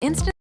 Instant.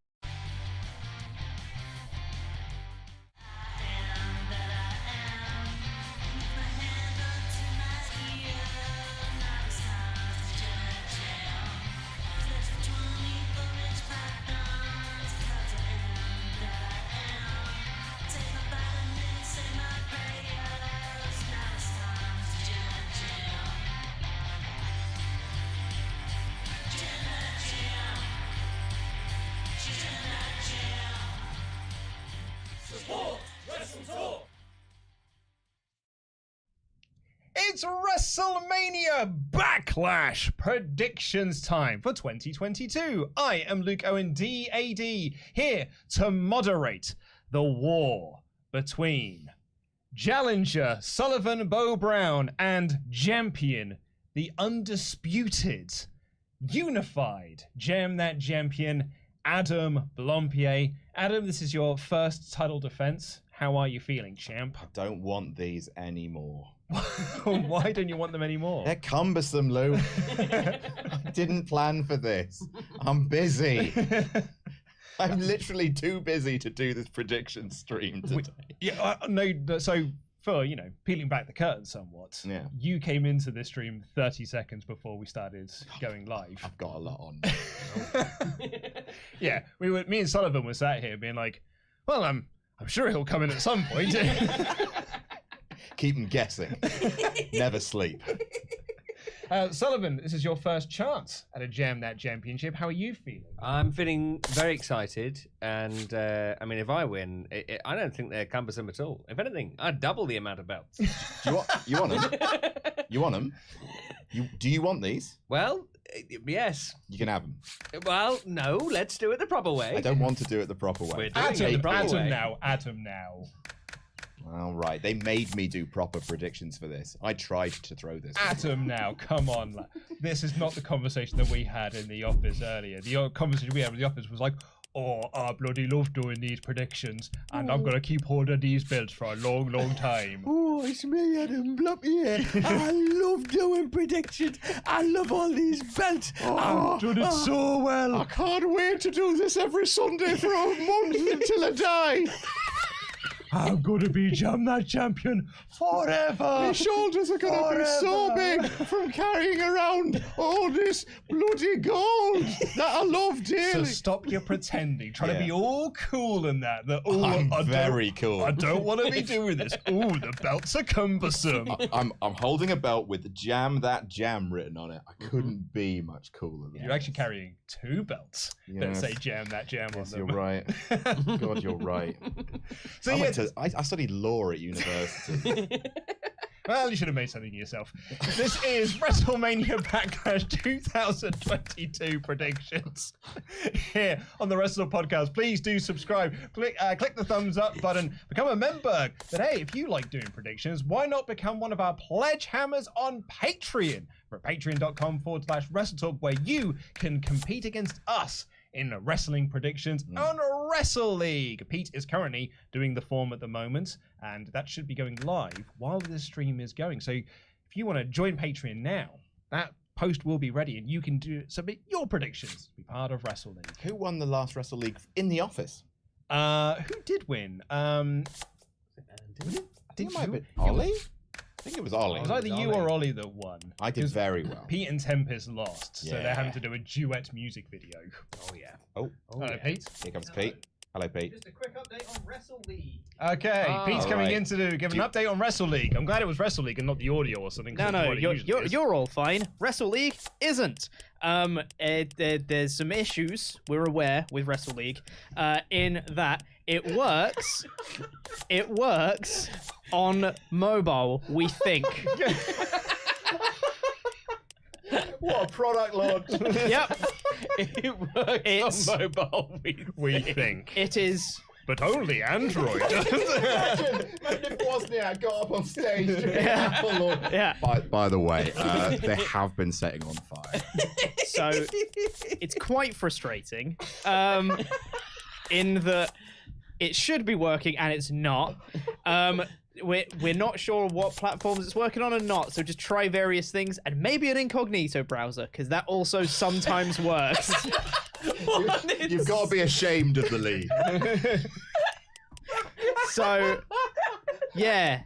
It's WrestleMania Backlash predictions time for 2022. I am Luke Owen, DAD, here to moderate the war between challenger Sullivan Bo Brown and champion, the undisputed, unified Jam That Champion, Adam Blompier. Adam, this is your first title defense. How are you feeling, champ? I don't want these anymore. Why don't you want them anymore? They're cumbersome, Lou. I didn't plan for this. I'm busy. I'm literally too busy to do this prediction stream today. So for, peeling back the curtain somewhat, you came into this stream 30 seconds before we started going live. I've got a lot on. Yeah, me and Sullivan were sat here being like, well, I'm sure he'll come in at some point. Keep them guessing. Never sleep. Sullivan, this is your first chance at a Jam That Championship. How are you feeling? I'm feeling very excited, and if I win, I don't think they're cumbersome at all. If anything, I'd double the amount of belts. You want them? You want them? Do you want these? Well, yes. You can have them. Well, no, let's do it the proper way. I don't want to do it the proper way. We're doing it the proper way. Adam now. All right, they made me do proper predictions for this. I tried to throw this. Adam now, come on. This is not the conversation that we had in the office earlier. The conversation we had in the office was like, oh, I bloody love doing these predictions, and I'm going to keep holding these belts for a long, long time. Oh, it's me, Adam Blompier. I love doing predictions. I love all these belts. I've done it so well. I can't wait to do this every Sunday for a month until I die. I'm going to be Jam That Champion forever. My shoulders are going to be so big from carrying around all this bloody gold that I love dearly. So stop your pretending, trying to be all cool and that. I'm very cool. I don't want to be doing this. Oh, the belts are cumbersome. I'm holding a belt with Jam That Jam written on it. I couldn't be much cooler than You're actually carrying two belts that say Jam That Jam on them. You're right. God, you're right. So I studied law at university. Well, you should have made something of yourself. This is WrestleMania Backlash 2022 predictions here on the Wrestle Podcast. Please do subscribe. Click the thumbs up button. Become a member. But hey, if you like doing predictions, why not become one of our pledge hammers on Patreon? We're at patreon.com/WrestleTalk, where you can compete against us in wrestling predictions on Wrestle League. Pete is currently doing the form at the moment, and that should be going live while this stream is going. So if you want to join Patreon now, that post will be ready, and you can submit your predictions to be part of Wrestle League. Who won the last Wrestle League in the office? Who did win? I think it might have been Ollie? I think it was Ollie. It was either you or Ollie that won. I did very well. Pete and Tempest lost, so they're having to do a duet music video. Oh, yeah. Hello, Pete. Here comes Pete. Hello, Pete. Just a quick update on Wrestle League. Okay, Pete's coming in to give an update on Wrestle League. I'm glad it was Wrestle League and not the audio or something. No, you're all fine. Wrestle League isn't. There's some issues, we're aware, with Wrestle League, in that it works on mobile, we think. What a product launch. Yep. It works on mobile, we think. It is. But only Android. Imagine if Wozniak got up on stage doing Apple launch. Yeah. By the way, they have been setting on fire. So it's quite frustrating in that it should be working and it's not. We're not sure what platforms it's working on or not, so just try various things and maybe an incognito browser, because that also sometimes works. You've got to be ashamed of the league. So, yeah.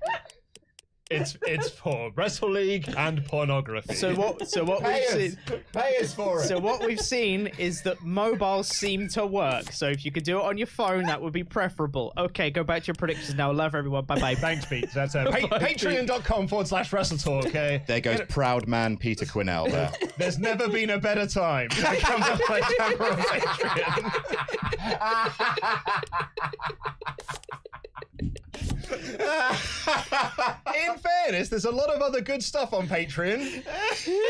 It's for Wrestle League and pornography. So what we've seen. Pay us for it. So what we've seen is that mobiles seem to work. So if you could do it on your phone, that would be preferable. Okay, go back to your predictions now. Love everyone. Bye bye. Thanks, Pete. That's patreon.com/WrestleTalk. Okay. There goes proud man Peter Quinnell there. There's never been a better time to become a member of Patreon. In fairness, there's a lot of other good stuff on Patreon.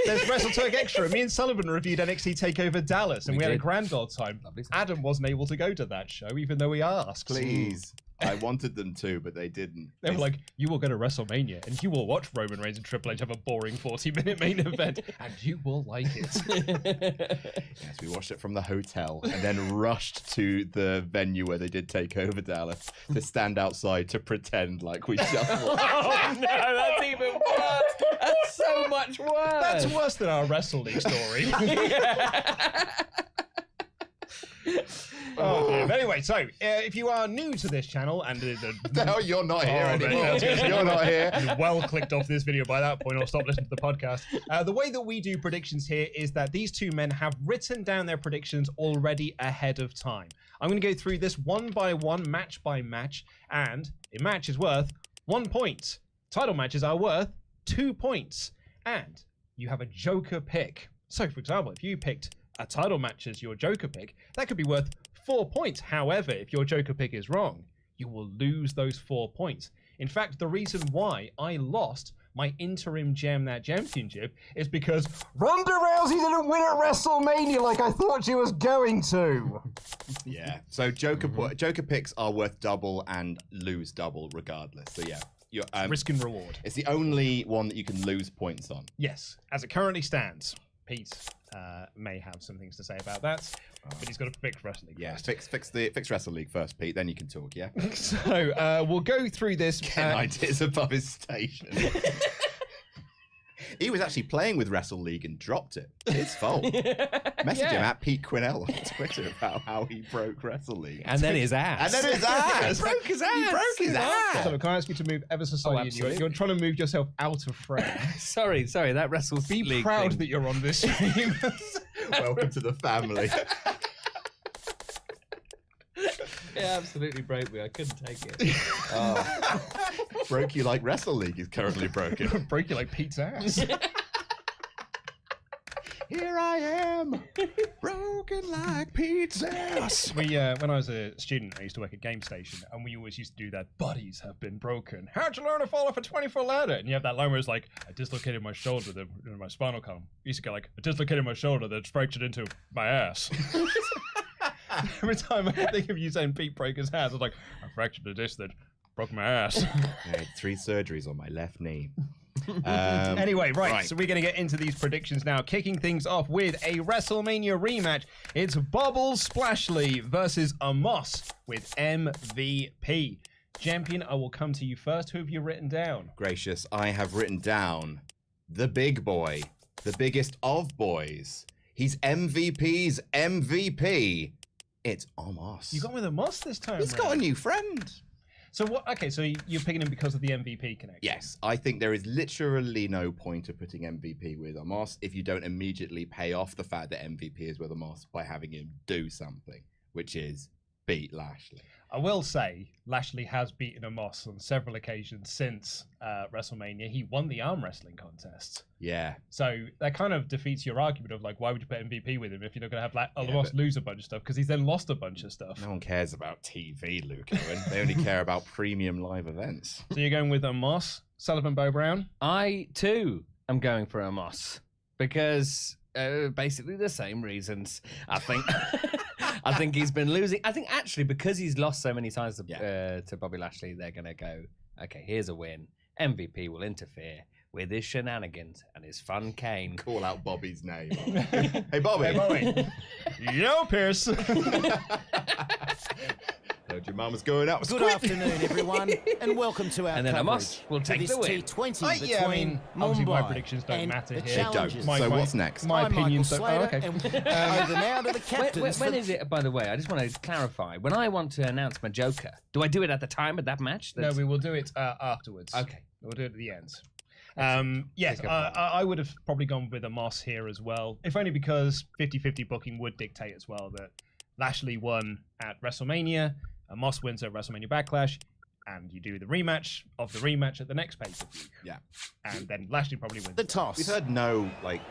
There's WrestleTalk Extra. Me and Sullivan reviewed NXT TakeOver Dallas, and we had a grand old time. Adam wasn't able to go to that show, even though we asked. Please. I wanted them to, but they didn't. They were like, you will go to WrestleMania, and you will watch Roman Reigns and Triple H have a boring 40-minute main event, and you will like it. Yes, we watched it from the hotel and then rushed to the venue where they did take over Dallas to stand outside to pretend like we shuffled. Oh no, that's even worse. That's so much worse. That's worse than our Wrestle League story. Oh, dear. But anyway, so if you are new to this channel and No, you're not here anymore. man. You're not here. and well clicked off this video by that point or stop listening to the podcast. The way that we do predictions here is that these two men have written down their predictions already ahead of time. I'm going to go through this one by one, match by match, and a match is worth 1 point. Title matches are worth 2 points. And you have a joker pick. So, for example, if you picked a title match as your joker pick, that could be worth 4 points. However, if your joker pick is wrong, you will lose those 4 points. In fact, the reason why I lost my interim Gem That Championship is because Ronda Rousey didn't win at WrestleMania like I thought she was going to. Yeah. So joker picks are worth double and lose double regardless. So yeah. Risk and reward. It's the only one that you can lose points on. Yes, as it currently stands. Pete may have some things to say about that, but he's got to fix Wrestle League. Yeah, first. fix Wrestle League first, Pete. Then you can talk. Yeah. So we'll go through this. Ideas above his station. He was actually playing with Wrestle League and dropped it. His fault. Message him at Pete Quinnell on Twitter about how he broke Wrestle League. And then his ass. And then his ass. He broke his ass. He broke his ass. So can I ask you to move ever so slightly? absolutely. You're trying to move yourself out of frame. Sorry, that Wrestle Be League proud thing. that you're on this stream. Welcome to the family. Yeah, absolutely broke me. I couldn't take it. Broke you like Wrestle League is currently broken. Break you like Pete's ass. Here I am, broken like Pete's ass. We, when I was a student, I used to work at Game Station, and we always used to do that. Bodies have been broken. How'd you learn to fall off a 20-foot ladder? And you have that line where it's like, I dislocated my shoulder, my spinal column. You used to go like, I dislocated my shoulder, that's fractured into my ass. Every time I think of you saying Pete broke his ass, I was like, I fractured a disc that broke my ass. I had 3 surgeries on my left knee. Anyway, right, so we're going to get into these predictions now. Kicking things off with a WrestleMania rematch. It's Bobbles Splashley versus Amos with MVP. Champion, I will come to you first. Who have you written down? Gracious, I have written down the big boy, the biggest of boys. He's MVP's MVP. It's Amos. You got with Amos this time. He's got a round. new friend. So what? Okay, so you're picking him because of the MVP connection. Yes, I think there is literally no point of putting MVP with Amos if you don't immediately pay off the fact that MVP is with Amos by having him do something, which is beat Lashley. I will say Lashley has beaten Amos on several occasions since WrestleMania. He won the arm wrestling contest. Yeah. So that kind of defeats your argument of like, why would you put MVP with him if you're not going to have Amos lose a bunch of stuff? Because he's then lost a bunch of stuff. No one cares about TV, Luke Owen. They only care about premium live events. So you're going with Amos, Sullivan Bo Brown? I too am going for Amos because basically the same reasons. I think I think he's been losing. I think actually because he's lost so many times to Bobby Lashley, they're gonna go, okay, here's a win. MVP will interfere with his shenanigans and his fun cane. Call out Bobby's name. Hey, Bobby. Hey, Bobby. Yo, Pierce. Heard your mum was going up. Good afternoon, everyone, and welcome to our And then coverage Amos will for take this the win. T20 between yeah, I mean, obviously my Mumbai predictions don't and matter the here. They don't. Challengers. So what's next? My I'm opinions Michael don't. Slater, Oh, okay. and over now to the captains. When for- is it, by the way? I just want to clarify. When I want to announce my Joker, do I do it at the time of that match? No, we will do it afterwards. Okay. We'll do it at the end. Yes, Take a I would have probably gone with a Moss here as well, if only because 50-50 booking would dictate as well that Lashley won at WrestleMania, Moss wins at WrestleMania Backlash, and you do the rematch of the rematch at the next pay-per-view. Yeah. And then Lashley probably wins. the toss. We've heard no like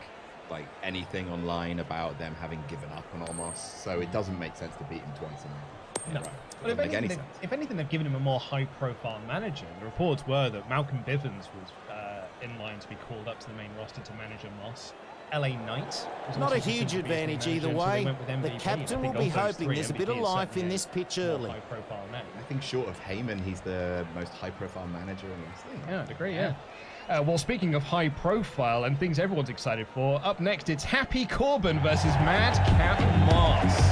anything online about them having given up on Omos, so it doesn't make sense to beat him twice in a row. No. Right. Well, Doesn't make any sense. if anything, they've given him a more high-profile manager. The reports were that Malcolm Bivens was in line to be called up to the main roster to manage a Moss. LA Knight was Not also a huge considered to be his advantage manager, either so they way. went with The MVP. I captain will think be of those hoping three, there's a bit of MVP is life certainly in a this pitch more early. high-profile name. I think short of Heyman, he's the most high-profile manager in wrestling. Yeah, I'd agree, yeah. Well, speaking of high profile and things everyone's excited for, up next it's Happy Corbin versus Madcap Moss.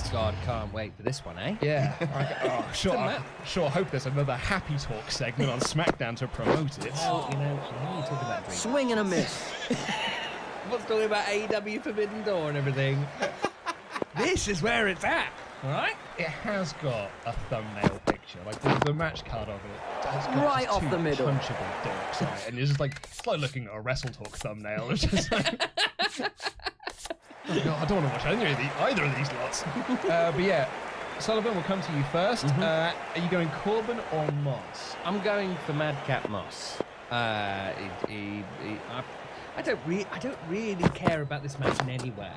God, can't wait for this one, eh? Yeah. I hope there's another Happy Talk segment on SmackDown to promote it. Well, you know you're talking about dreams. Swing and a miss. What's talking about AEW Forbidden Door and everything? This is where it's at, all right? It has got a thumbnail picture, like the match card of it. Has got Right just off two the middle. punchable dicks on it, and it's just like it's like looking at a Wrestle Talk thumbnail. It's just like, oh God, I don't want to watch either of these lots. But yeah, Sullivan, we'll come to you 1st. Are you going Corbin or Moss? I'm going for Madcap Moss. I don't really care about this match in any way.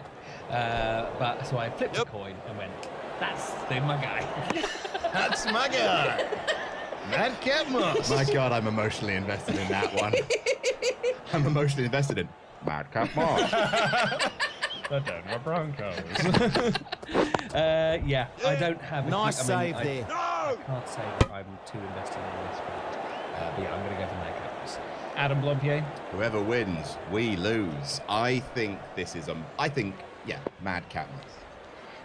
But so I flipped a coin and went, that's my guy. That's my guy, Madcap Moss. My God, I'm emotionally invested in that one. I'm emotionally invested in Madcap Moss. The Denver Broncos. Yeah, I don't have a Nice save I there. can't say that I'm too invested in this one. But yeah, I'm going to go for Madcap Moss. Adam Blompier. Whoever wins, we lose. I think Madcap Moss.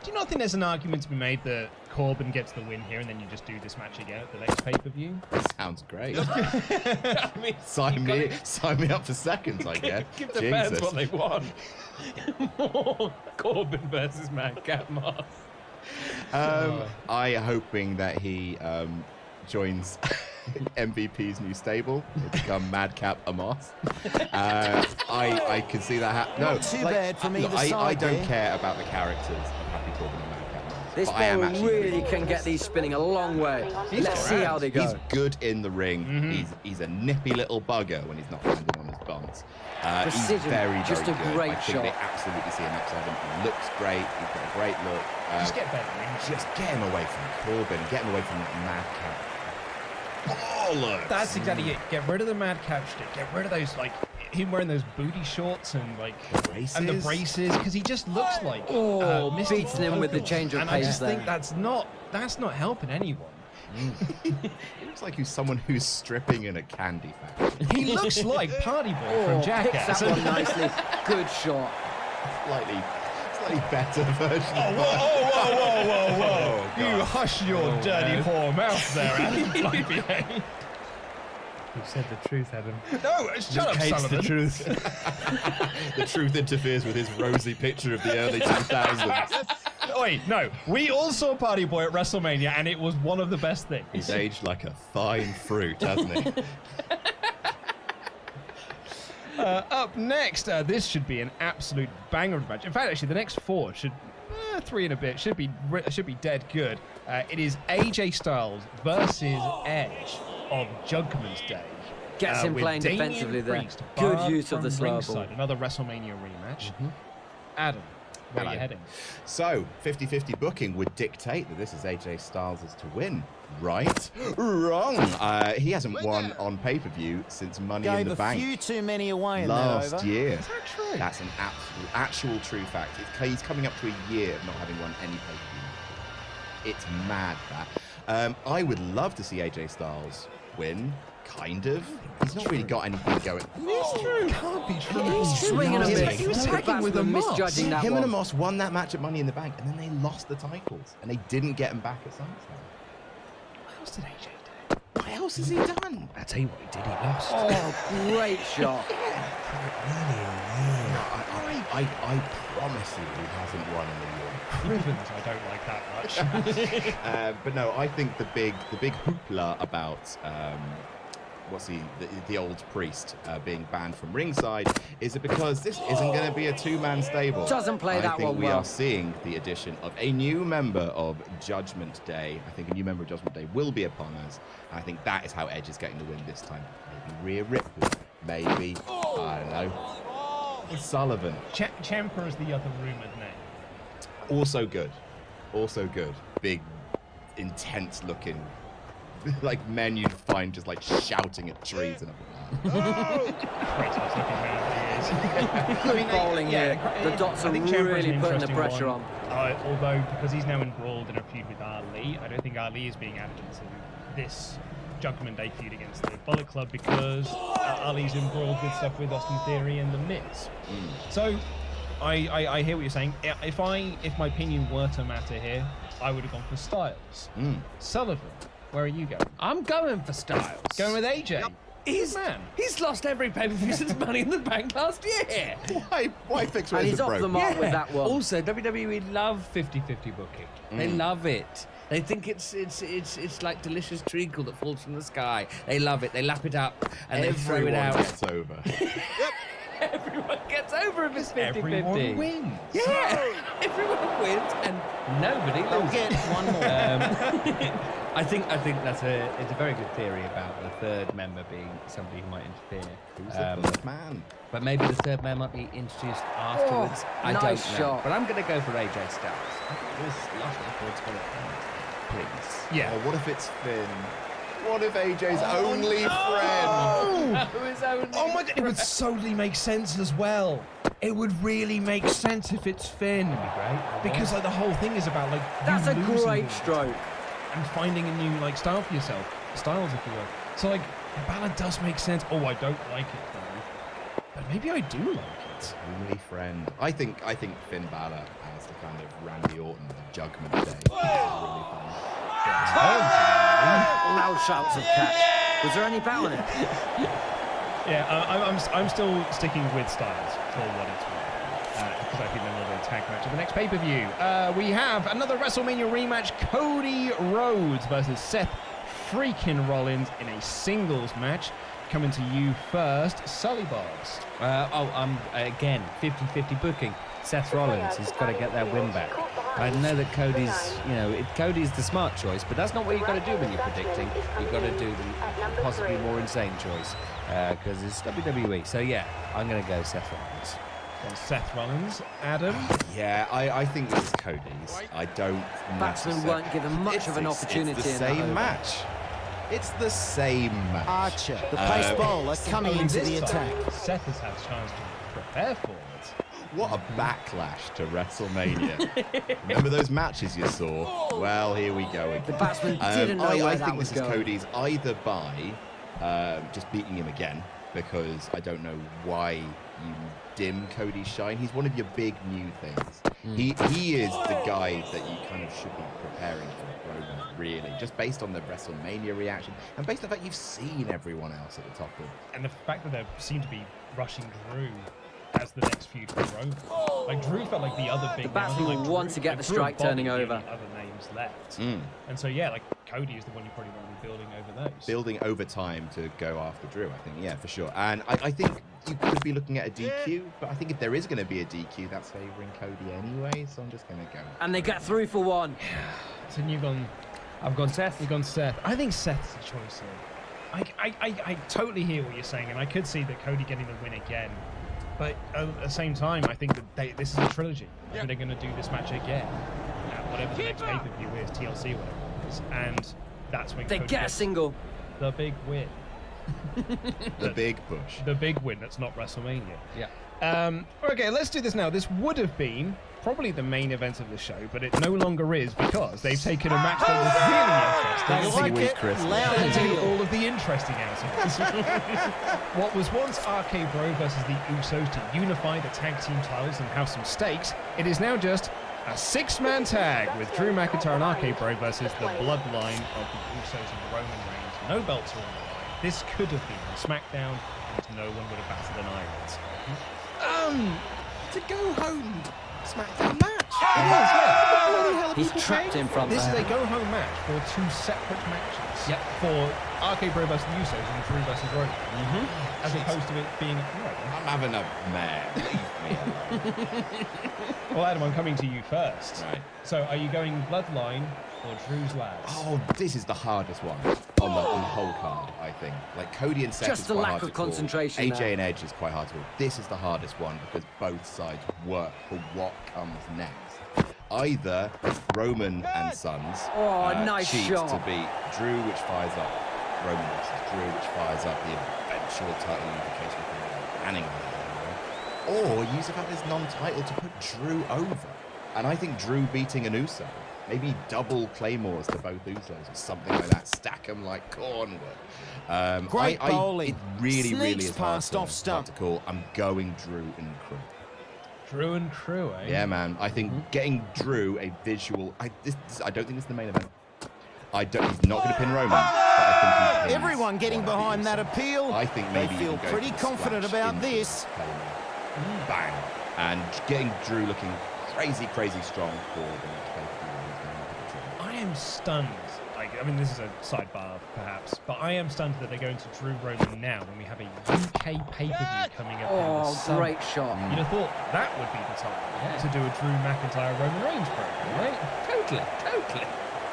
Do you not think there's an argument to be made that Corbin gets the win here and then you just do this match again at the next pay-per-view? Sounds great. I mean, sign me up for seconds, I guess. give the fans Jesus. what they want. More Corbin versus Madcap Moss. I hoping that he joins MVP's new stable. He'll become Madcap Amos. I can see that happen. No, Not too bad from either I side don't there. care about the characters of Happy Corbin and Madcap Amos. This but I am ball actually really can get these spinning a long way. Let's see how they He's go. good in the ring. He's a nippy little bugger when he's not landing on his bumps. He's Precision, very just a good. great I think they shot. absolutely see an upside him. He looks great. He's got a great look. Just get better. Just get him away from Corbin. Get him away from that Madcap. Bollocks. That's exactly it. Get rid of the Madcap shtick. Get rid of those, like, him wearing those booty shorts and, like, braces. and the braces, because he just looks like Mr. beating him with the Pogo. change of And I pace just there. think that's not helping anyone. He looks like he's someone who's stripping in a candy factory. He looks like Party Boy from Picks Jackass. that one nicely. Good shot. Slightly better version. Whoa! Oh, You God. hush your dirty whore mouth there, Adam. Blompier. You said the truth, Adam. No, shut up, Sullivan. truth. The truth interferes with his rosy picture of the early 2000s. Wait, no. We all saw Party Boy at WrestleMania, and it was one of the best things. He's aged like a fine fruit, hasn't he? Up next, this should be an absolute banger of a match. In fact, actually, the next four should, 3 and a bit, should be dead good. It is AJ Styles versus Edge of Judgment Day. Gets him with playing Damian defensively there. Priest, Good barred use of the from slow ringside. ball. Another WrestleMania rematch. Adam, where are Hello. you heading? So, 50-50 booking would dictate that this is AJ Styles' to win. Right? Wrong. He hasn't won on pay-per-view since Money in Gave the a Bank few too many away in last that over. year. Is that true? That's an actual true fact. He's coming up to a year of not having won any pay-per-view. It's mad, that. I would love to see AJ Styles win. Kind of. He's not really got anything going. It's true. Can't be true. He's swinging a miss. He was The tagging with a batsman Moss. misjudging that Him one. and Amos won that match at Money in the Bank, and then they lost the titles, and they didn't get him back at SummerSlam. What else did AJ do? What else has he done? I tell you what he did. He lost. Oh, great shot. I promise you he hasn't won in the war. Ribbons, I don't like that much. But no, I think the big hoopla about the old priest being banned from ringside is it because this isn't going to be a two-man stable. Doesn't play that I think one we well. are seeing the addition of a new member of Judgment Day. I think a new member of Judgment Day will be upon us. I think that is how Edge is getting the win this time. Maybe Rhea Ripley. Maybe, I don't know, Sullivan. Ciampa is the other rumoured name. Also good. Also good. Big, intense looking. Like men you'd find just like shouting at trees and Craziest looking man he is. Good bowling here. The Dots I are think Ciampa is really an putting the interesting pressure one. on. Although, because he's now embroiled in a feud with Ali, I don't think Ali is being added into this Judgment Day feud against the Bullet Club because Ali's embroiled with stuff with Austin Theory and The Miz. So, I hear what you're saying. If my opinion were to matter here, I would have gone for Styles. Sullivan, where are you going? I'm going for Styles. Going with AJ. He's lost every pay-per-view since Money in the Bank last year. Why fix And Razor he's off broke? the mark with that one. Also, WWE love 50-50 booking. They love it. They think it's like delicious treacle that falls from the sky. They love it. They lap it up and they throw it Everyone out. gets over. Everyone gets over if it's 50-50. Everyone wins. Yeah, everyone wins and nobody loses. Get one more. I think that's it's a very good theory about the third member being somebody who might interfere. Who's the third man? But maybe the third man might be introduced afterwards. I nice don't know. shot. But I'm going to go for AJ Styles. I think this last record's going to end. Please. Yeah. Oh, what if it's Finn? What if AJ's only friend? Who is only Oh my god, it would solely make sense as well. It would really make sense if it's Finn. great. Because like the whole thing is about like That's you a losing great it stroke. and finding a new like style for yourself, styles if you will. So like Balor does make sense. Oh, I don't like it though, but maybe I do like it. Only friend. I think Finn Balor as the kind of Randy Orton of Judgment Day. Is really fun. Loud shouts of catch. Was there any bow on it? Yeah, I'm still sticking with Styles for what it's worth because I think they're a little tag match of the next pay-per-view. We have another WrestleMania rematch: Cody Rhodes versus Seth freaking Rollins in a singles match. Coming to you first, Sully Bars. Again, 50-50 booking. Seth Rollins has got to get that win back. I know that Cody's the smart choice, but that's not what you've got to do when you're predicting. You've got to do the possibly more insane choice because it's WWE. So yeah, I'm going to go Seth Rollins. And Seth Rollins, Adam. Yeah, I think this is Cody's. I don't. Batsmen necessarily- weren't given much of an opportunity It's the in that same over. match. It's the same match. Archer, the pace bowler, coming Only into this the time, attack. Seth has had a chance to prepare for it. What a backlash to WrestleMania. Remember those matches you saw? Well, here we go again. The batsman didn't know I where think that was this is going. Cody's either by just beating him again, because I don't know why you dim Cody's shine. He's one of your big new things. He is the guy that you kind of should be preparing for Roman, really, just based on the WrestleMania reaction and based on the fact you've seen everyone else at the top of. And the fact that they seem to be rushing Drew as the next feud for Roman. Like Drew felt like the other big. The batsman name. will Like, want Drew- to get like the Drew and strike turning Bobby are the over. Other names left. Mm. And so yeah, like Cody is the one you probably want to be building over those. Building over time to go after Drew, I think, yeah, for sure. And I think you could be looking at a DQ, but I think if there is going to be a DQ, that's favouring Cody anyway, so I'm just going to go. And they get through for one. So you've gone. I've gone Seth. You've gone Seth. I think Seth's the choice here. I totally hear what you're saying, and I could see that Cody getting the win again. But at the same time, I think that this is a trilogy. I think they're going to do this match again. Whatever the next pay-per-view is, TLC, whatever it is. And that's when They Cody get a gets single. the big win. The big push. The big win. That's not WrestleMania. Yeah. Okay, let's do this now. This would have been probably the main event of the show, but it no longer is because they've taken a match that was really interesting. Sweet Christmas. Taking all of the interesting out of it. What was once RK Bro versus the Usos to unify the tag team titles and have some stakes, it is now just a 6-man tag with Drew McIntyre and RK Bro versus the bloodline of the Usos and Roman Reigns. No belts are on the line. This could have been on SmackDown, and no one would have batted an eyelid. To go home SmackDown match. He's trapped in front This is there. a go-home match for 2 separate matches. Yep. For RK Bro versus the Usos and Drew versus Roman. As opposed to it being... I'm having a mare. Leave me alone. Well, Adam, I'm coming to you first. Right. So, are you going Bloodline or Drew's lads? Oh, this is the hardest one on the whole card, I think. Like Cody and Seth Just is the quite lack hard of to call. concentration AJ there. and Edge is quite hard to call. This is the hardest one because both sides work for what comes next. Either Roman and Sons Oh, nice cheat shot. to beat Drew, which fires up Roman versus Drew, which fires up the eventual title unification for planning on it, or use the fact there's non-title to put Drew over. And I think Drew beating an Uso, maybe double claymores to both Usos or something like that, stack them like cornwood. Great bowling. It really Sneaks is hard past to, off stump. to call. I'm going Drew and Crew. Drew and Crew, eh? Yeah, man. I think getting Drew a visual. I don't think this is the main event. He's not going to pin Roman, but I think he pins Everyone getting one of the behind that Usos. appeal. I think They maybe you feel can go pretty for the confident splash about into this. Claymore. Bang. And getting Drew looking crazy strong for the next I am stunned. I mean, this is a sidebar, perhaps, but I am stunned that they're going to Drew Roman now when we have a UK pay-per-view coming up in the Oh, summer. great shot. You'd have thought that would be the time to do a Drew McIntyre Roman Reigns program, right? Totally.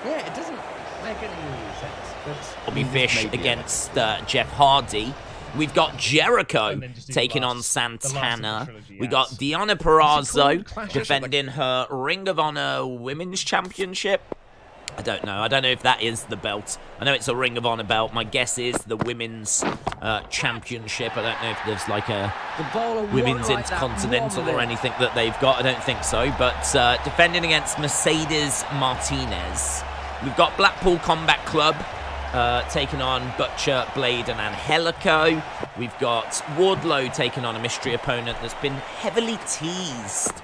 Yeah, it doesn't make any sense. But Bobby Fish against Jeff Hardy. We've got Jericho And then just do taking the on last of the Santana. trilogy, We got yes. Deonna Is Purrazzo it called Clash? defending her Ring of Honor Women's Championship. I don't know. I don't know if that is the belt. I know it's a Ring of Honor belt. My guess is the Women's Championship. I don't know if there's like a The bowler Women's won like that, Intercontinental won or with it. anything that they've got. I don't think so. But defending against Mercedes Martinez. We've got Blackpool Combat Club taking on Butcher, Blade, and Angelico. We've got Wardlow taking on a mystery opponent that's been heavily teased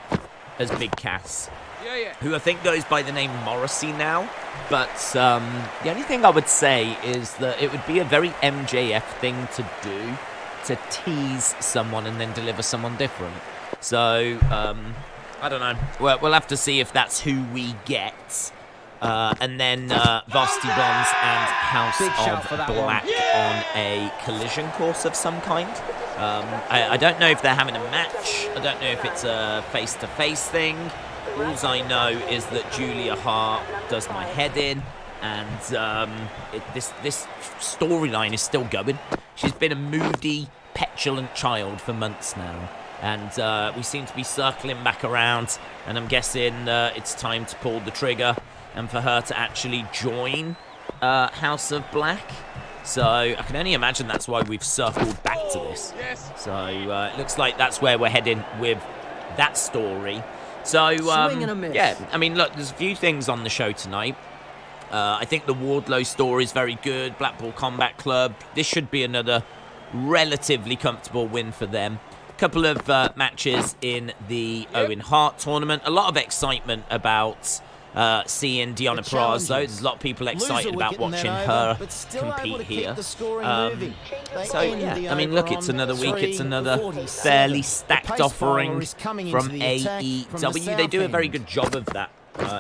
as Big Cass, who I think goes by the name Morrissey now. But the only thing I would say is that it would be a very MJF thing to do, to tease someone and then deliver someone different. So, I don't know. We'll have to see if that's who we get. And then Varsity Blondes and Big shout House for of that Black on a collision course of some kind. I don't know if they're having a match. I don't know if it's a face-to-face thing. All I know is that Julia Hart does my head in, and this storyline is still going. She's been a moody, petulant child for months now, and we seem to be circling back around, and I'm guessing it's time to pull the trigger and for her to actually join House of Black. So I can only imagine that's why we've circled back to this. So it looks like that's where we're heading with that story. So Swing and a miss. yeah, I mean, look, there's a few things on the show tonight. I think the Wardlow story is very good. Blackpool Combat Club. This should be another relatively comfortable win for them. Couple of matches in the Owen Hart tournament. A lot of excitement about seeing Deonna Purrazzo. There's a lot of people excited about watching her compete here. So yeah, I mean, look, it's another week. It's another fairly stacked offering from AEW. They do a very good job of that.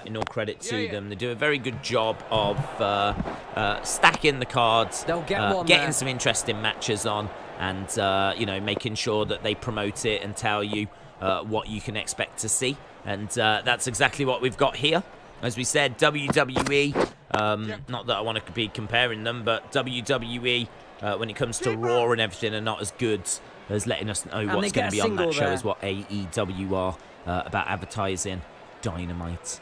In all credit to them, they do a very good job of stacking the cards, They'll get one getting there. some interesting matches on, and you know, making sure that they promote it and tell you what you can expect to see. And that's exactly what we've got here. As we said, WWE, not that I want to be comparing them, but WWE, when it comes to Raw and everything, are not as good as letting us know what's going to be on that show as what AEW are about advertising Dynamite.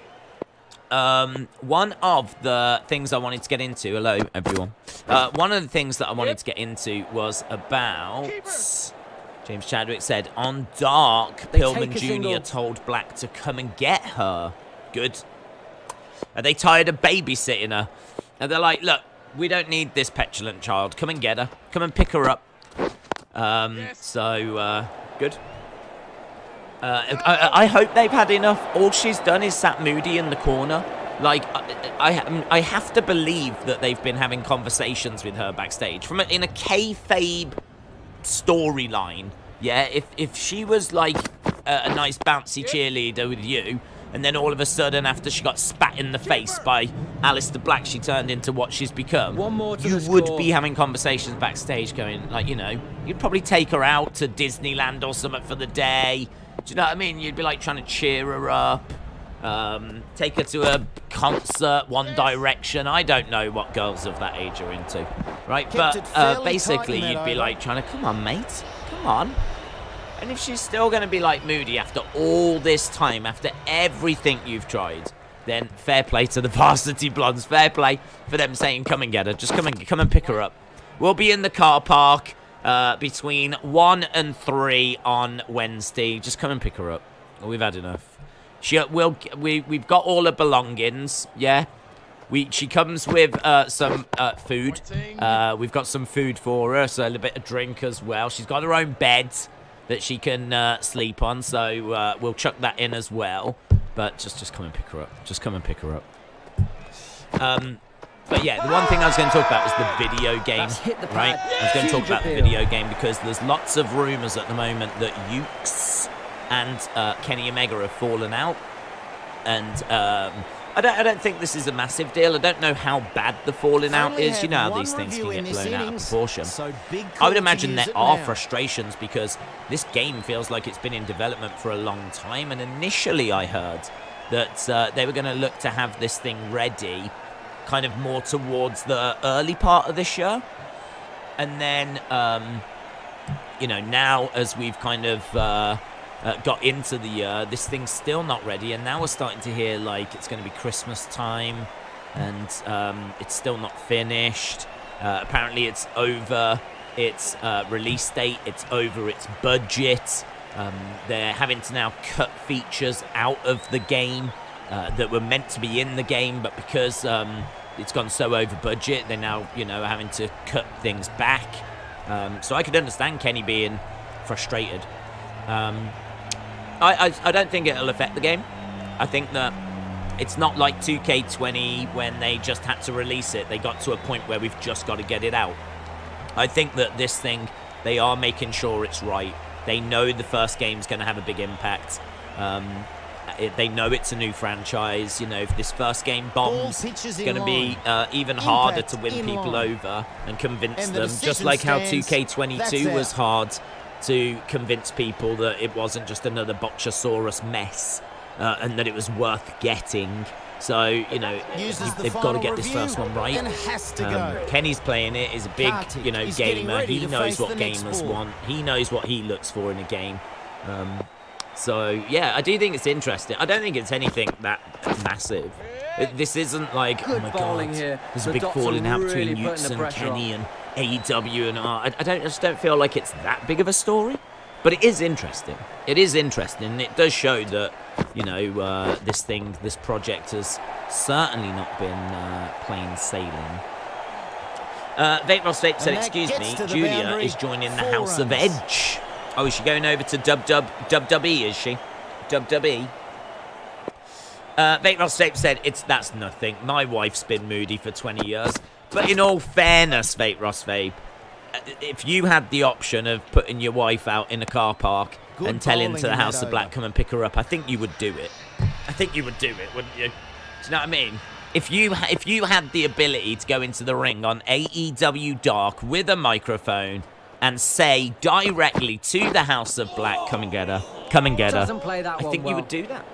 one of the things I wanted to get into, hello everyone. One of the things that I wanted to get into was about, James Chadwick said, on Dark, Pillman Jr. told Black to come and get her. Good. Are they tired of babysitting her? And they're like, look, we don't need this petulant child. Come and get her. Come and pick her up. Good. I hope they've had enough. All she's done is sat moody in the corner. Like, I have to believe that they've been having conversations with her backstage. In a kayfabe storyline, yeah, if she was like a nice bouncy cheerleader with you, and then all of a sudden after she got spat in the face by Aleister Black, she turned into what she's become, One more to you the would score. be having conversations backstage going, like, you know, you'd probably take her out to Disneyland or something for the day. Do you know what I mean? You'd be like trying to cheer her up, take her to a concert, One Direction. I don't know what girls of that age are into, right? But basically, you'd be like trying to, come on, mate, come on. And if she's still going to be like moody after all this time, after everything you've tried, then fair play to the Varsity Blondes. Fair play for them saying, come and get her. Just come and pick her up. We'll be in the car park between 1 and 3 on Wednesday. Just come and pick her up. We've had enough. We've got all her belongings, yeah? She comes with some food. We've got some food for her, so a little bit of drink as well. She's got her own bed that she can sleep on, so we'll chuck that in as well. But just come and pick her up. Just come and pick her up. But yeah, the one thing I was going to talk about was the video game, right? I was going to talk about the video game because there's lots of rumours at the moment that Ukes and Kenny Omega have fallen out. And I don't think this is a massive deal. I don't know how bad the falling out is. You know how these things can get blown out of proportion. I would imagine there are frustrations because this game feels like it's been in development for a long time. And initially I heard that they were going to look to have this thing ready kind of more towards the early part of this year. And then, you know, now as we've kind of got into the year, this thing's still not ready, and now we're starting to hear like it's going to be Christmas time, and it's still not finished. Apparently it's over its release date, it's over its budget. They're having to now cut features out of the game that were meant to be in the game, but because it's gone so over budget, they're now, you know, having to cut things back. So I could understand Kenny being frustrated. I don't think it'll affect the game. I think that it's not like 2K20 when they just had to release it. They got to a point where we've just got to get it out. I think that this thing, they are making sure it's right. They know the first game's going to have a big impact. They know it's a new franchise. You know, if this first game bombs, it's going to be even harder to win people over and convince them. Just like how 2K22 was hard to convince people that it wasn't just another Botchasaurus mess and that it was worth getting. So, you know, they've got to get this first one right. Kenny's playing it, is a big, you know, gamer. He knows what gamers want. He knows what he looks for in a game. So, yeah, I do think it's interesting. I don't think it's anything that massive. This isn't like, oh my God, there's a big falling out between Ukes and Kenny and AEW and I just don't feel like it's that big of a story. But it is interesting. It is interesting. And it does show that, you know, this project has certainly not been plain sailing. Vape Ross Vape said, excuse me, Julia is joining the House of Edge. Oh, is she going over to WWE, is she? WWE? Vape Ross Vape said, that's nothing. My wife's been moody for 20 years. But in all fairness, Vape Ross Vape, if you had the option of putting your wife out in a car park and telling to the House of Black, come and pick her up, I think you would do it. I think you would do it, wouldn't you? Do you know what I mean? If you had the ability to go into the ring on AEW Dark with a microphone and say directly to the House of Black, come and get her, come and get her, I think you would do that.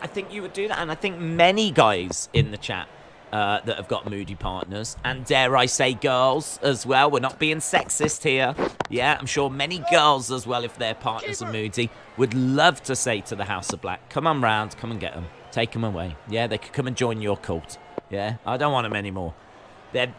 I think you would do that, and I think many guys in the chat that have got moody partners, and dare I say girls as well. We're not being sexist here. Yeah, I'm sure many girls as well, if their partners are moody, would love to say to the House of Black, come on round, come and get them. Take them away. Yeah, they could come and join your cult. Yeah, I don't want them anymore. They're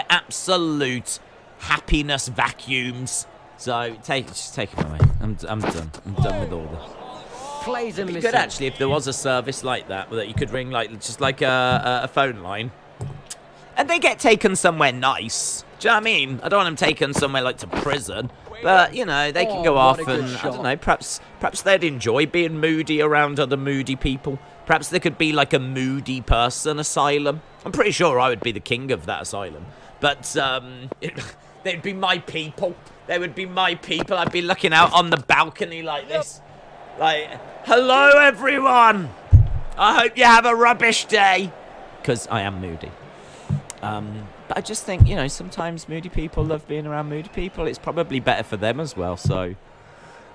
absolute happiness vacuums. So just take them away. I'm done. I'm done with all this. Plays It'd and be missing. good actually if there was a service like that you could ring just like a phone line, and they get taken somewhere nice. Do you know what I mean? I don't want them taken somewhere like to prison, but you know they can go what off a good and I shot. don't know. Perhaps they'd enjoy being moody around other moody people. Perhaps there could be like a moody person asylum. I'm pretty sure I would be the king of that asylum, but they'd be my people. They would be my people. I'd be looking out on the balcony like this. Like, hello everyone! I hope you have a rubbish day. Because I am moody. But I just think, you know, sometimes moody people love being around moody people. It's probably better for them as well, so...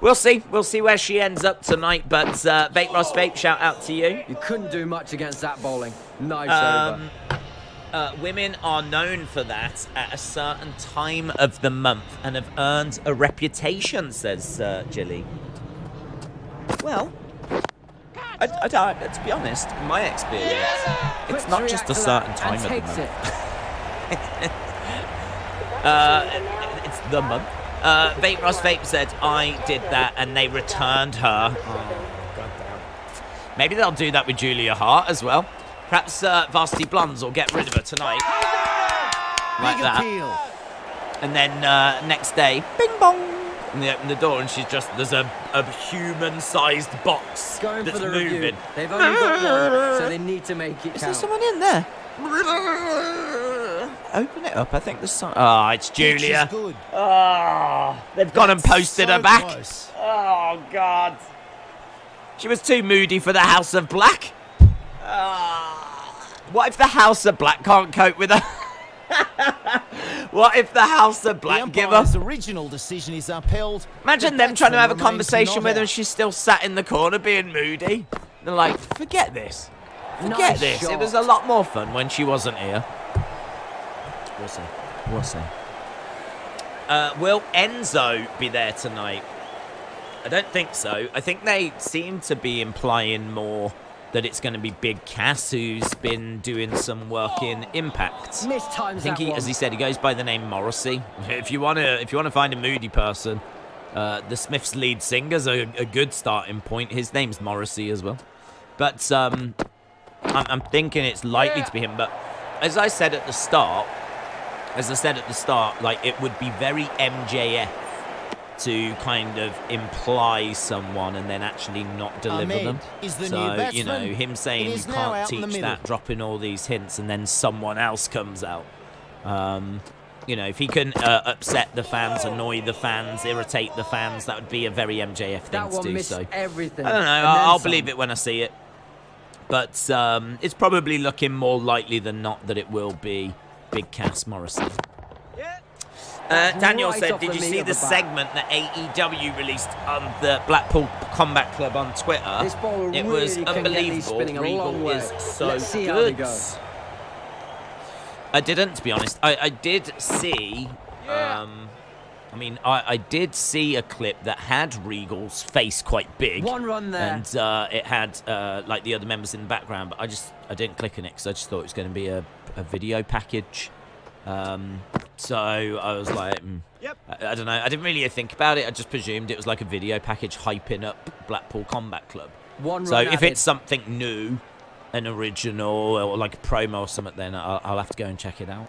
We'll see. We'll see where she ends up tonight, but Vape Ross Vape, shout out to you. You couldn't do much against that bowling. Nice over. Women are known for that at a certain time of the month and have earned a reputation, says Jilly. Well, I don't, to be honest, in my experience, it's not just a certain time of the month. It's the month. Vape Ross Vape said, I did that and they returned her. Oh, goddamn. Maybe they'll do that with Julia Hart as well. Perhaps Varsity Blondes will get rid of her tonight. Like that. And then next day, bing bong. And they open the door and there's a human-sized box Going that's for the moving. review. They've only got one, so they need to make it Is there count. someone in there? Open it up. I think there's some. Oh, it's Julia. Oh, they've gone and posted her back. Oh, God. She was too moody for the House of Black. What if the House of Black can't cope with her? What if the House of Black give her? The original decision is upheld. Imagine them trying to have a conversation with her and she's still sat in the corner being moody. They're like, forget this. Forget Nice this. shot. It was a lot more fun when she wasn't here. We'll see. We'll see. Will Enzo be there tonight? I don't think so. I think they seem to be implying more that it's going to be Big Cass, who's been doing some work in Impact. Missed times I think that one. as he said, he goes by the name Morrissey. If you want to find a moody person, the Smiths' lead singer's a good starting point. His name's Morrissey as well. But I'm thinking it's likely to be him. But as I said at the start, like it would be very MJF to kind of imply someone and then actually not deliver them. So, you know, him saying you can't teach that, dropping all these hints, and then someone else comes out. You know, if he can upset the fans, annoy the fans, irritate the fans, that would be a very MJF thing That to one do. missed So everything. I don't know. and then I'll some. believe it when I see it. But it's probably looking more likely than not that it will be Big Cass Morrison. Daniel Right said, off did the you meat see of the the bat. segment that AEW released on the Blackpool Combat Club on Twitter? This ball It really was can get these unbelievable. spinning a long Regal way. is so Let's see how they good. go. I didn't, to be honest. I did see... I mean, I did see a clip that had Regal's face quite big. One run there. And it had, like, the other members in the background, but I didn't click on it because I just thought it was going to be a video package. So I was like, I don't know. I didn't really think about it. I just presumed it was like a video package hyping up Blackpool Combat Club. One So run if added. it's something new, an original, or like a promo or something, then I'll have to go and check it out.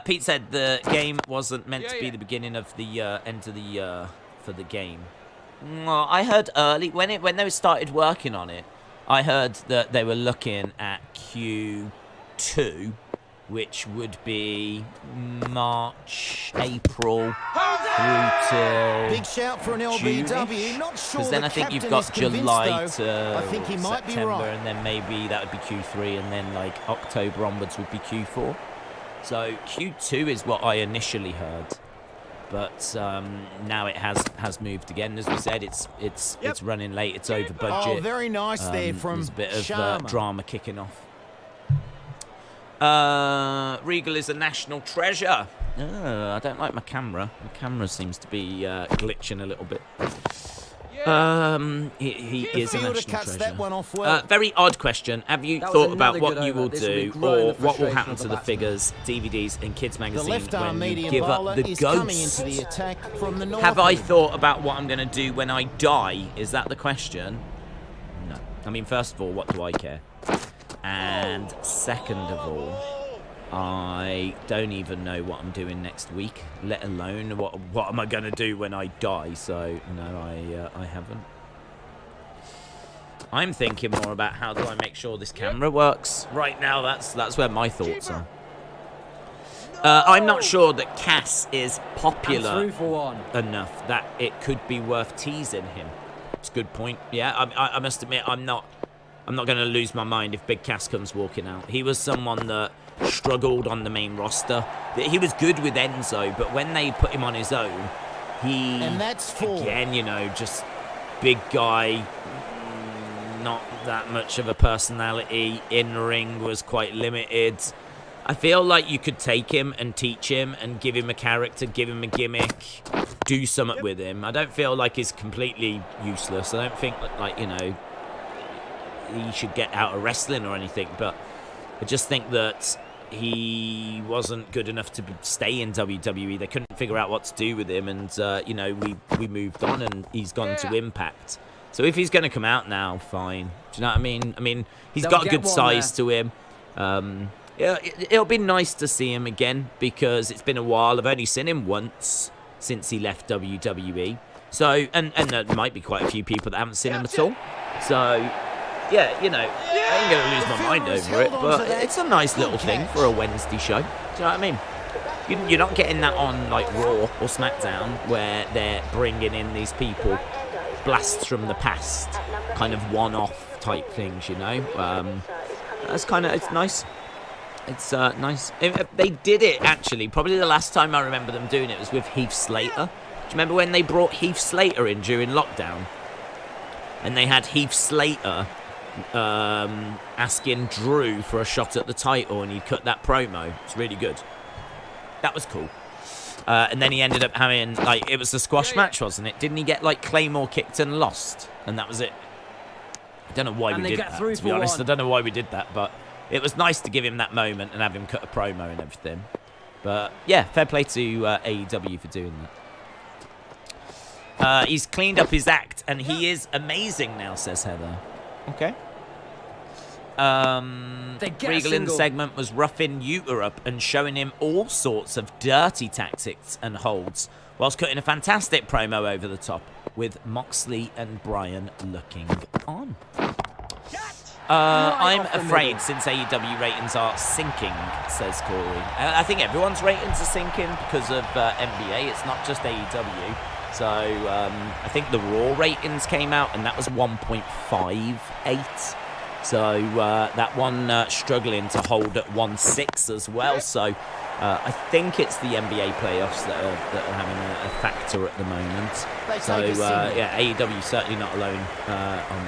Pete said the game wasn't meant to be the beginning of the end of the year for the game. Well, I heard early when they started working on it. I heard that they were looking at Q2, which would be March, April through till Big shout for an LBW. Not sure. because then I think you've got July to I think he might be September, right. and then maybe that would be Q3, and then like October onwards would be Q4. So Q2 is what I initially heard, but now it has moved again. As we said, it's running late. It's over budget. Oh, very nice there from There's a bit of Sharma. drama kicking off. Regal is a national treasure. I don't like my camera. My camera seems to be glitching a little bit. He is a national cuts treasure. that one off well. Very odd question. Have you That was thought about another what good you over. will This will be do, growing or the what will frustration happen of to the the batsman. figures, DVDs, and kids The magazine left-arm when you medium give up bowler the is coming ghost? into the attack from the north. Have I end. thought about what I'm going to do when I die? Is that the question? No. I mean, first of all, what do I care? And second of all, I don't even know what I'm doing next week, let alone what am I going to do when I die. So, no, I haven't. I'm thinking more about how do I make sure this camera works. Right now, that's where my thoughts are. I'm not sure that Cass is And popular through for one. enough that it could be worth teasing him. It's a good point. Yeah, I must admit, I'm not going to lose my mind if Big Cass comes walking out. He was someone that struggled on the main roster. He was good with Enzo, but when they put him on his own, he, And that's four. again, you know, just big guy, not that much of a personality. In ring was quite limited. I feel like you could take him and teach him and give him a character, give him a gimmick, do something with him. I don't feel like he's completely useless. I don't think that, like, you know, he should get out of wrestling or anything, but I just think that he wasn't good enough to stay in WWE. They couldn't figure out what to do with him, and you know, we moved on, and he's gone to Impact. So if he's going to come out now, fine. Do you know what I mean? I mean, he's They'll got a get good one size there. to him. Yeah, it'll be nice to see him again because it's been a while. I've only seen him once since he left WWE. So, and there might be quite a few people that haven't seen him at all. So, yeah, you know, I ain't going to lose my mind over it, but it's a nice little thing for a Wednesday show. Do you know what I mean? You're not getting that on, like, Raw or SmackDown, where they're bringing in these people, blasts from the past, kind of one-off type things, you know? That's kind of, it's nice. It's nice. They did it, actually. Probably the last time I remember them doing it was with Heath Slater. Do you remember when they brought Heath Slater in during lockdown? And they had Heath Slater asking Drew for a shot at the title, and he cut that promo. It's really good. That was cool. And then he ended up having, like, it was a squash match, wasn't it? Didn't he get, like, Claymore kicked and lost? And that was it. I don't know why And we they did get that, through to be for honest. one. I don't know why we did that, but it was nice to give him that moment and have him cut a promo and everything. But, yeah, fair play to AEW for doing that. He's cleaned up his act, and he is amazing now, says Heather. Okay. They get a Regal in the single. segment was roughing Utah up and showing him all sorts of dirty tactics and holds, whilst cutting a fantastic promo over the top with Moxley and Bryan looking on. I'm off the afraid middle. since AEW ratings are sinking, says Corey. I think everyone's ratings are sinking because of NBA. It's not just AEW. So I think the Raw ratings came out, and that was 1.58. So that one struggling to hold at 1.6 as well. So I think it's the NBA playoffs that are having a factor at the moment. They So take a single. yeah, AEW certainly not alone on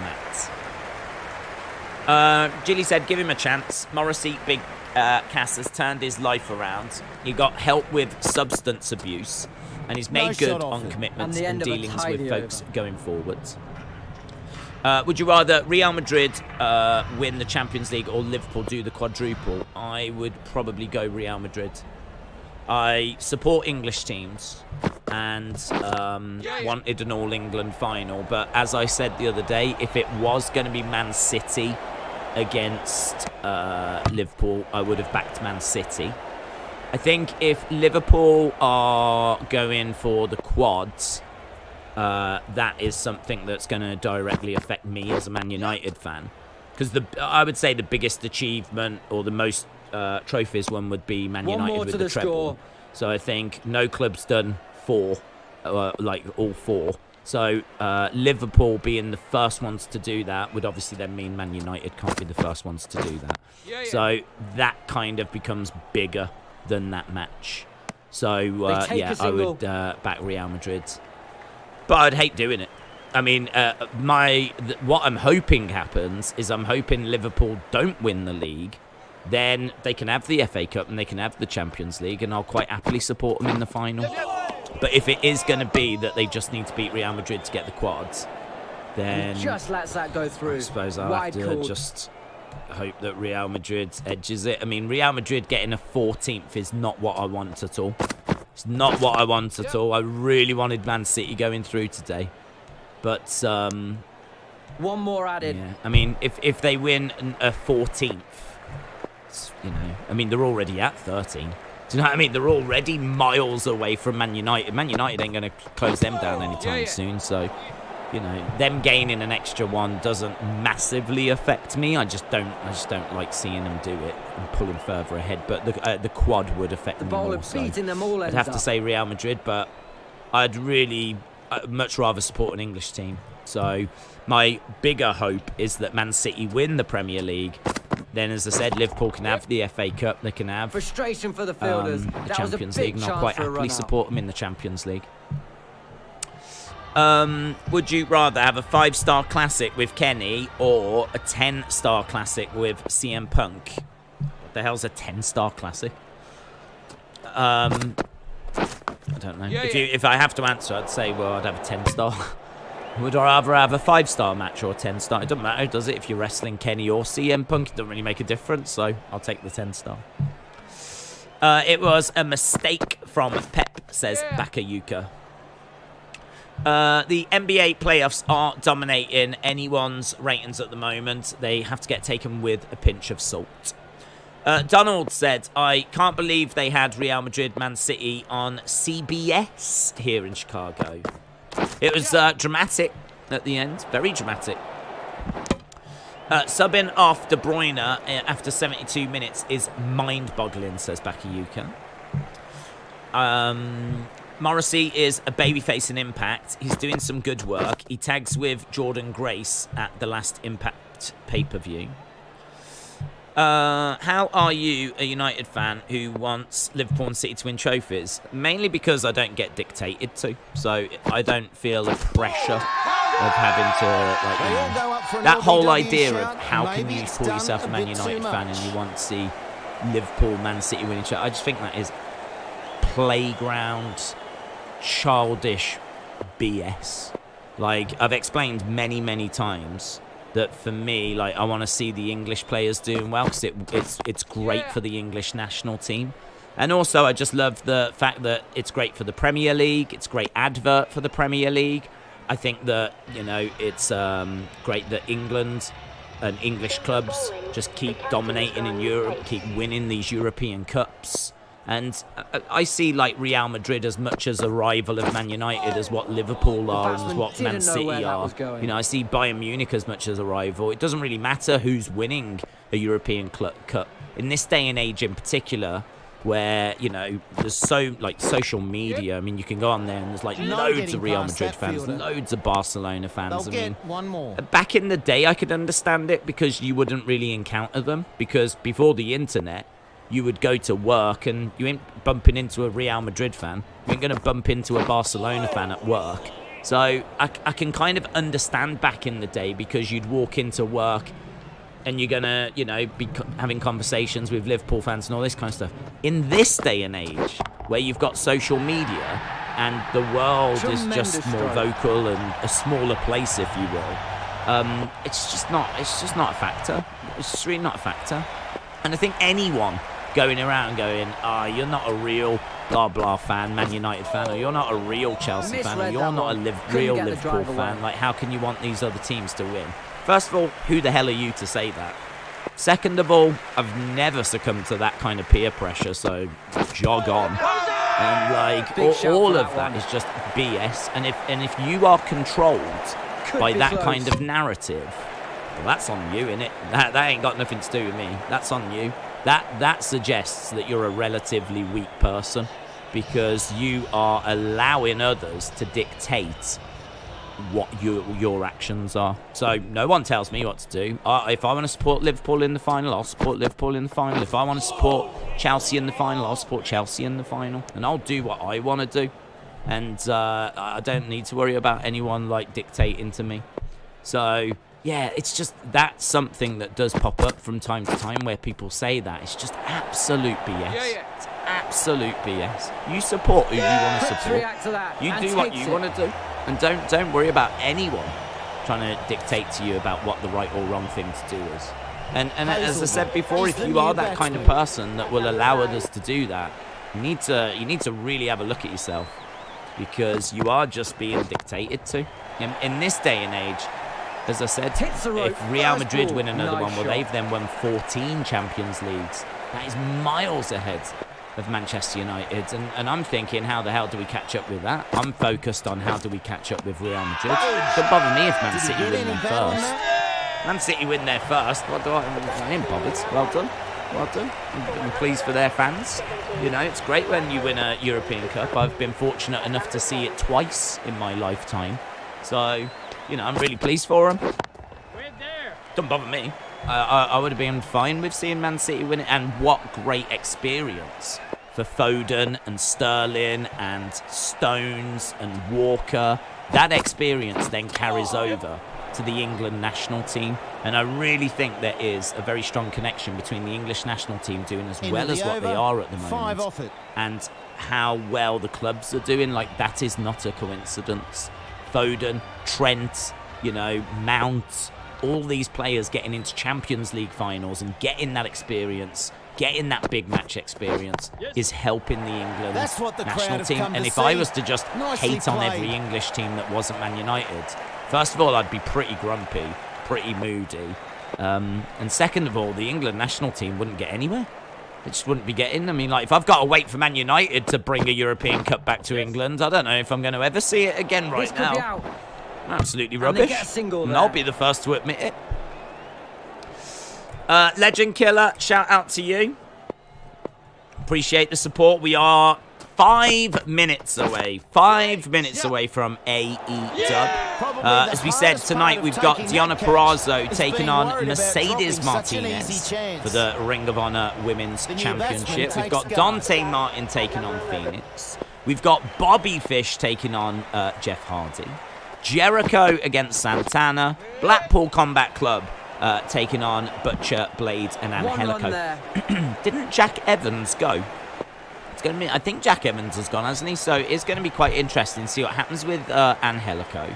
that. Gilly said, give him a chance. Morrissey, Big Cass has turned his life around. He got help with substance abuse, and he's made No good shot off on him. commitments And the and end of a dealings tidy with folks over. going forwards. Would you rather Real Madrid win the Champions League or Liverpool do the quadruple? I would probably go Real Madrid. I support English teams and wanted an All-England final, but as I said the other day, if it was going to be Man City against Liverpool, I would have backed Man City. I think if Liverpool are going for the quads, that is something that's going to directly affect me as a Man United fan. Because I would say the biggest achievement or the most trophies one would be Man One United more with to the the treble. score. So I think no club's done 4, like all 4. So Liverpool being the first ones to do that would obviously then mean Man United can't be the first ones to do that. So that kind of becomes bigger than that match. So take yeah, a I would back Real Madrid. But I'd hate doing it. I mean, what I'm hoping happens is I'm hoping Liverpool don't win the league. Then they can have the FA Cup and they can have the Champions League, and I'll quite happily support them in the final. But if it is going to be that they just need to beat Real Madrid to get the quads, then He just lets that go through. I suppose I'll Wide have to call. just hope that Real Madrid edges it. I mean, Real Madrid getting a 14th is not what I want at all. It's not what I want at all. I really wanted Man City going through today. But, One more added. yeah. I mean, if they win a 14th, you know, I mean, they're already at 13. Do you know what I mean? They're already miles away from Man United. Man United ain't going to close them down anytime soon. So, you know, them gaining an extra one doesn't massively affect me. I just don't like seeing them do it and pulling further ahead. But the quad would affect The me bowler more. So beating them all I'd ends have to up. say Real Madrid, but I'd much rather support an English team. So my bigger hope is that Man City win the Premier League. Then, as I said, Liverpool can have the FA Cup. They can have Frustration for the fielders. the That was a Champions big League, and I'll chance quite for a happily run-out. support them in the Champions League. Would you rather have a 5-star classic with Kenny or a 10-star classic with CM Punk? What the hell's a 10-star classic? I don't know. If I have to answer, I'd say, well, I'd have a 10-star. Would I rather have a 5-star match or a 10-star? It doesn't matter, does it? If you're wrestling Kenny or CM Punk, it doesn't really make a difference, so I'll take the 10-star. It was a mistake from Pep, says Bakayuka. The NBA playoffs are dominating anyone's ratings at the moment. They have to get taken with a pinch of salt. Donald said, I can't believe they had Real Madrid Man City on CBS here in Chicago. It was dramatic at the end. Very dramatic. Subbing off De Bruyne after 72 minutes is mind-boggling, says Bakayuka. Morrissey is a babyface in Impact. He's doing some good work. He tags with Jordan Grace at the last Impact pay-per-view. How are you a United fan who wants Liverpool and City to win trophies? Mainly because I don't get dictated to. So I don't feel the pressure of having to, like, you know, that whole idea of how can you call yourself a Man United fan and you want to see Liverpool, Man City winning trophies. I just think that is playground, childish BS. Like, I've explained many, many times that for me, like, I want to see the English players doing well because it's great for the English national team. And also, I just love the fact that it's great for the Premier League. It's a great advert for the Premier League. I think that, you know, it's great that England and English clubs just keep dominating in Europe, keep winning these European Cups. And I see, like, Real Madrid as much as a rival of Man United as what Liverpool are and as what Man City are. You know, I see Bayern Munich as much as a rival. It doesn't really matter who's winning a European Cup. In this day and age in particular, where, you know, there's so, like, social media. I mean, you can go on there and there's, like, loads of Real Madrid fans, loads of Barcelona fans. I mean, one more. back in the day, I could understand it because you wouldn't really encounter them. Because before the internet, you would go to work and you ain't bumping into a Real Madrid fan. You ain't going to bump into a Barcelona fan at work. So I can kind of understand back in the day because you'd walk into work and you're going to, you know, be having conversations with Liverpool fans and all this kind of stuff. In this day and age, where you've got social media and the world is just more vocal and a smaller place, if you will, it's just not a factor. It's just really not a factor. And I think anyone going around going, you're not a real blah blah fan, Man United fan, or you're not a real Chelsea fan, or you're not a real Liverpool fan, like, how can you want these other teams to win? First of all, who the hell are you to say that? Second of all, I've never succumbed to that kind of peer pressure, so jog on. And, like, all of that is just BS. And if you are controlled by that kind of narrative, well, that's on you, innit? That ain't got nothing to do with me. That's on you. That suggests that you're a relatively weak person because you are allowing others to dictate what your actions are. So no one tells me what to do. If I want to support Liverpool in the final, I'll support Liverpool in the final. If I want to support Chelsea in the final, I'll support Chelsea in the final. And I'll do what I want to do. And I don't need to worry about anyone, like, dictating to me. So yeah, it's just, that's something that does pop up from time to time where people say that. It's just absolute BS. It's absolute BS. You support who you want to support. You do what you want to do. And don't worry about anyone trying to dictate to you about what the right or wrong thing to do is. And as I said before, if you are that kind of person that will allow others to do that, you need to really have a look at yourself, because you are just being dictated to. In this day and age, as I said, if Real Madrid win another one, well, they've then won 14 Champions Leagues. That is miles ahead of Manchester United. And I'm thinking, how the hell do we catch up with that? I'm focused on how do we catch up with Real Madrid. Don't bother me if Man City win them first. Man City win there first. What do I ain't bothered. Well done. Well done. I'm pleased for their fans. You know, it's great when you win a European Cup. I've been fortunate enough to see it twice in my lifetime. So, you know, I'm really pleased for them. Don't bother me. I would have been fine with seeing Man City win it. And what great experience for Foden and Sterling and Stones and Walker. That experience then carries over to the England national team. And I really think there is a very strong connection between the English national team doing as well as what they are at the moment and how well the clubs are doing. Like, that is not a coincidence. Foden, Trent, you know, Mount, all these players getting into Champions League finals and getting that experience, getting that big match experience is helping the England national team. And if I was to just hate on every English team that wasn't Man United, first of all, I'd be pretty grumpy, pretty moody. And second of all, the England national team wouldn't get anywhere. It just wouldn't be getting. I mean, like, if I've got to wait for Man United to bring a European Cup back to England, I don't know if I'm going to ever see it again right now. Absolutely rubbish. And I'll be the first to admit it. Legend Killer, shout out to you. Appreciate the support. We are 5 minutes away. 5 minutes away from AE Dub. As we said, tonight we've got Diana Perazzo taking on Mercedes Martinez for the Ring of Honor Women's Championship. We've got Dante Martin taking on Phoenix. We've got Bobby Fish taking on Jeff Hardy. Jericho against Santana. Blackpool Combat Club taking on Butcher, Blade, and Angelico. Didn't Jack Evans go? It's going to be, I think Jack Evans has gone, hasn't he? So it's going to be quite interesting to see what happens with Angelico.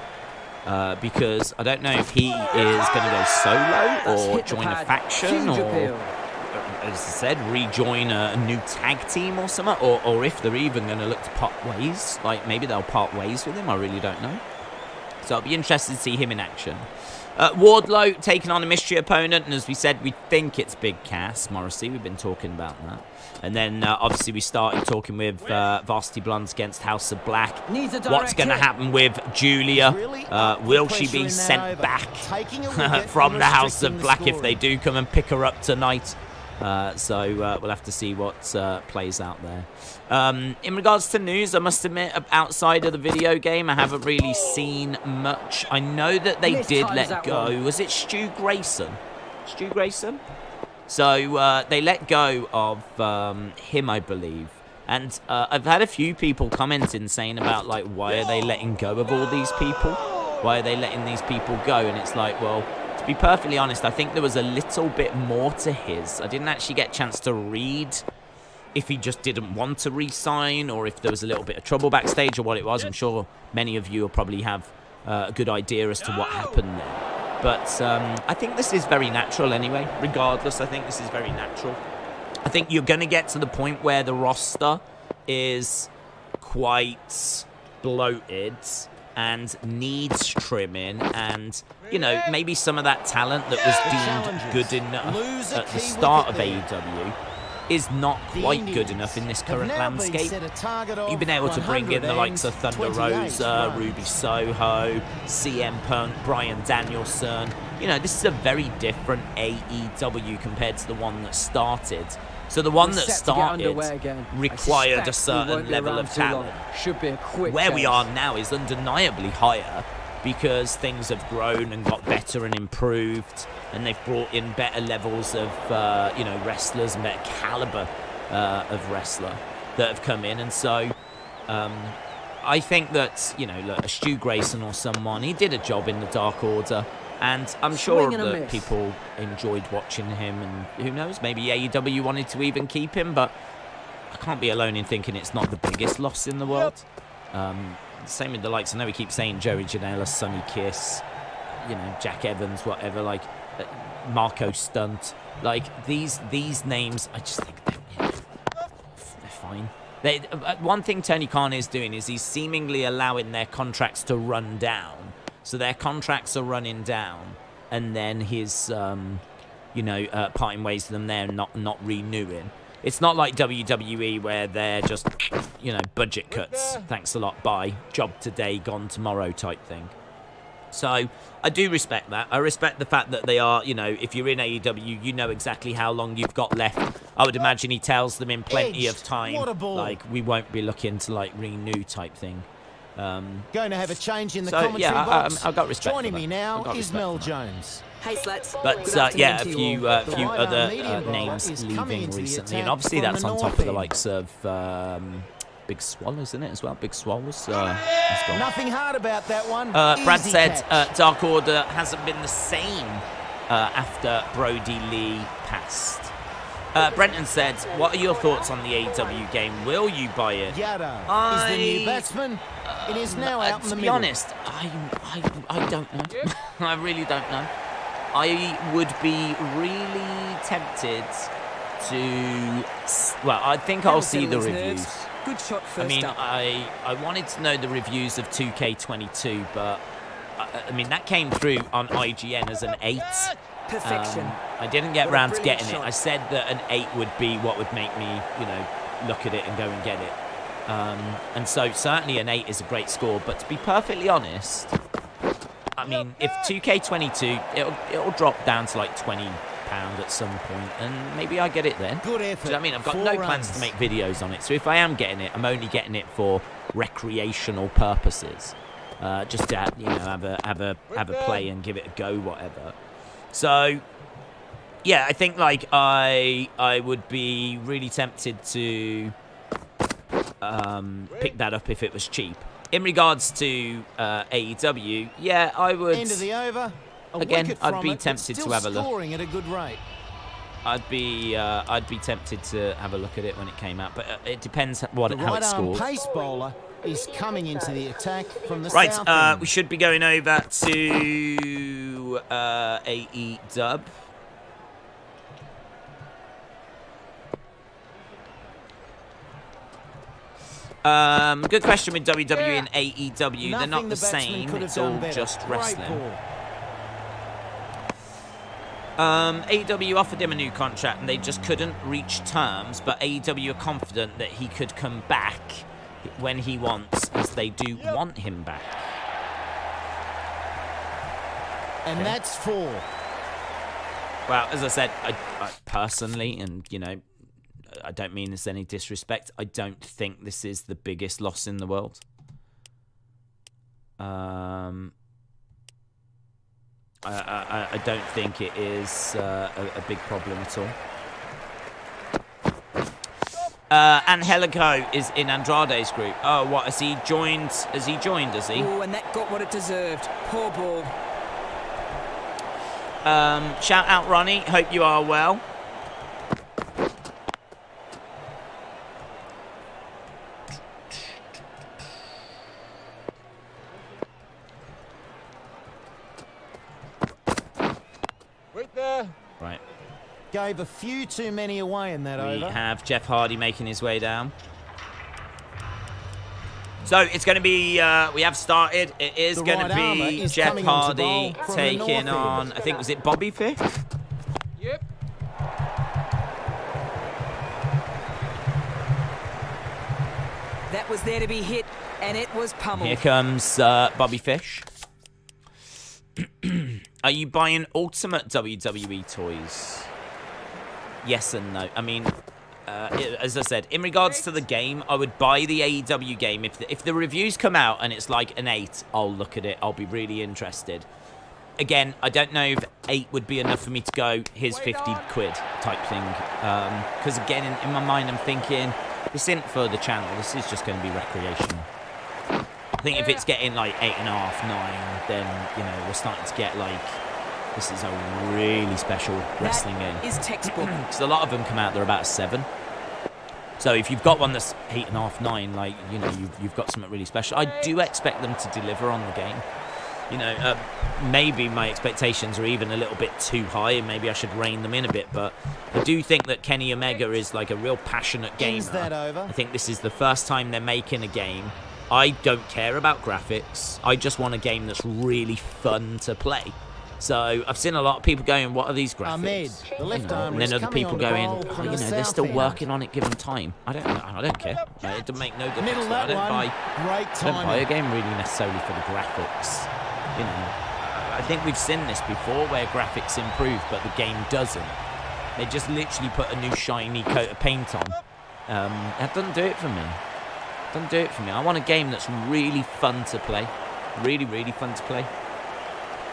Because I don't know if he is going to go solo or join a faction or, as I said, rejoin a new tag team or something. Or if they're even going to look to part ways. Like, maybe they'll part ways with him. I really don't know. So I'll be interested to see him in action. Wardlow taking on a mystery opponent, and as we said, we think it's Big Cass Morrissey. We've been talking about that. And then, obviously, we started talking with Varsity Blondes against House of Black. What's going to happen with Julia? Will she be sent back from the House of Black if they do come and pick her up tonight? So we'll have to see what plays out there. In regards to news, I must admit, outside of the video game, I haven't really seen much. I know that they did let go. Was it Stu Grayson? Stu Grayson? So they let go of him, I believe. And I've had a few people commenting saying about, like, why are they letting go of all these people? Why are they letting these people go? And it's like, well, to be perfectly honest, I think there was a little bit more to his. I didn't actually get a chance to read if he just didn't want to re-sign or if there was a little bit of trouble backstage or what it was. I'm sure many of you will probably have a good idea as to what happened there. But I think this is very natural anyway. Regardless, I think this is very natural. I think you're going to get to the point where the roster is quite bloated and needs trimming, and, you know, maybe some of that talent that was deemed good enough at the start of AEW is not quite good enough in this current landscape. You've been able to bring in the likes of Thunder Rosa, Ruby Soho, CM Punk, Bryan Danielson. You know, this is a very different AEW compared to the one that started. So the one that started required a certain level of talent. Where we are now is undeniably higher because things have grown and got better and improved, and they've brought in better levels of, you know, wrestlers and better caliber of wrestler that have come in. And so I think that, you know, look, a Stu Grayson or someone, he did a job in the Dark Order. And I'm sure that people enjoyed watching him, and who knows, maybe AEW wanted to even keep him, but I can't be alone in thinking it's not the biggest loss in the world. Same with the likes, I know we keep saying Joey Janela, Sonny Kiss, you know, Jack Evans, whatever, like Marco Stunt, like these names, I just think they're fine. One thing Tony Khan is doing is he's seemingly allowing their contracts to run down. So their contracts are running down, and then his, you know, parting ways with them there, not renewing. It's not like WWE where they're just, you know, budget cuts. Thanks a lot, bye. Job today, gone tomorrow type thing. So I do respect that. I respect the fact that they are, you know, if you're in AEW, you know exactly how long you've got left. I would imagine he tells them in plenty of time, like, we won't be looking to, like, renew type thing. Going to have a change in the so, commentary yeah, box. I've got respect Joining for me that. now I've got is respect Mel for that. Jones. Hey, Slats. But yeah, a Good few afternoon other medium names is coming leaving into the recently, and attack obviously from that's the on top north of the end. likes of Big Swallow, isn't it, as well? Big Swallows. Has gone. Nothing hard about that one. Brad Easy said catch. Dark Order hasn't been the same after Brody Lee passed. Brenton said, what are your thoughts on the AEW game? Will you buy it? Yada is the new batsman. It is now out in the To be middle. honest, I don't know. I really don't know. I would be really tempted to... Well, I think I'll see the reviews. Good shot I first mean, up. I wanted to know the reviews of 2K22, but I mean, that came through on IGN as an 8. Perfection. I didn't get What a round to brilliant getting it. shot. I said that an 8 would be what would make me, you know, look at it and go and get it. And so certainly an 8 is a great score, but to be perfectly honest, I mean, if 2K22, it'll drop down to like £20 at some point, and maybe I get it then. Good Do effort. you know what I mean? I've got 4 no runs. plans to make videos on it, so if I am getting it, I'm only getting it for recreational purposes, just to you know have a play and give it a go, whatever. So yeah, I think like I would be really tempted to pick that up if it was cheap. In regards to AEW, yeah, I would. End of the over. A Again, wicket I'd from be it, but tempted to still have a look. scoring at a good rate. I'd be tempted to have a look at it when it came out, but it depends how The it right arm scores. pace bowler is coming into the attack from the Right, south end. we should be going over to AEW. Good question with WWE and AEW. They're not Nothing the batsman same. could have It's done all better. just Great wrestling. ball. AEW offered him a new contract and they just couldn't reach terms, but AEW are confident that he could come back when he wants, as they do want him back. And that's 4. Well, as I said, I personally, and you know, I don't mean this any disrespect, I don't think this is the biggest loss in the world. I don't think it is a big problem at all. Angelico is in Andrade's group. Oh, what, has he joined? Has he? Oh, and that got what it deserved. Poor ball. Shout out, Ronnie. Hope you are well. Right. Gave a few too many away in that We over. have Jeff Hardy making his way down. So it's going to be, we have started. It is The going right to armour be is Jeff coming into Hardy bowl from the north taking end. on, I think, was it Bobby Fish? Yep. That was there to be hit, and it was pummeled. Here comes Bobby Fish. Are you buying Ultimate WWE toys? Yes and no. I mean, as I said, in regards to the game, I would buy the AEW game. If the reviews come out and it's like an 8, I'll look at it. I'll be really interested. Again, I don't know if 8 would be enough for me to go, here's 50 quid type thing. Because again, in my mind, I'm thinking, this isn't for the channel. This is just going to be recreational. I think if it's getting like 8.5, 9, then, you know, we're starting to get like, this is a really special wrestling game. Is textbook. Because a lot of them come out, they're about 7. So if you've got one that's 8.5, 9, like, you know, you've got something really special. I do expect them to deliver on the game. You know, maybe my expectations are even a little bit too high, and maybe I should rein them in a bit. But I do think that Kenny Omega is like a real passionate gamer. I think this is the first time they're making a game. I don't care about graphics. I just want a game that's really fun to play. So I've seen a lot of people going, "What are these graphics?" And then other people going, "Oh, you know, they're still working on it. Give them time." I don't care. It doesn't make no difference. I don't buy a game really necessarily for the graphics. You know, I think we've seen this before where graphics improve, but the game doesn't. They just literally put a new shiny coat of paint on. That doesn't do it for me. Doesn't do it for me. I want a game that's really fun to play. Really, really fun to play.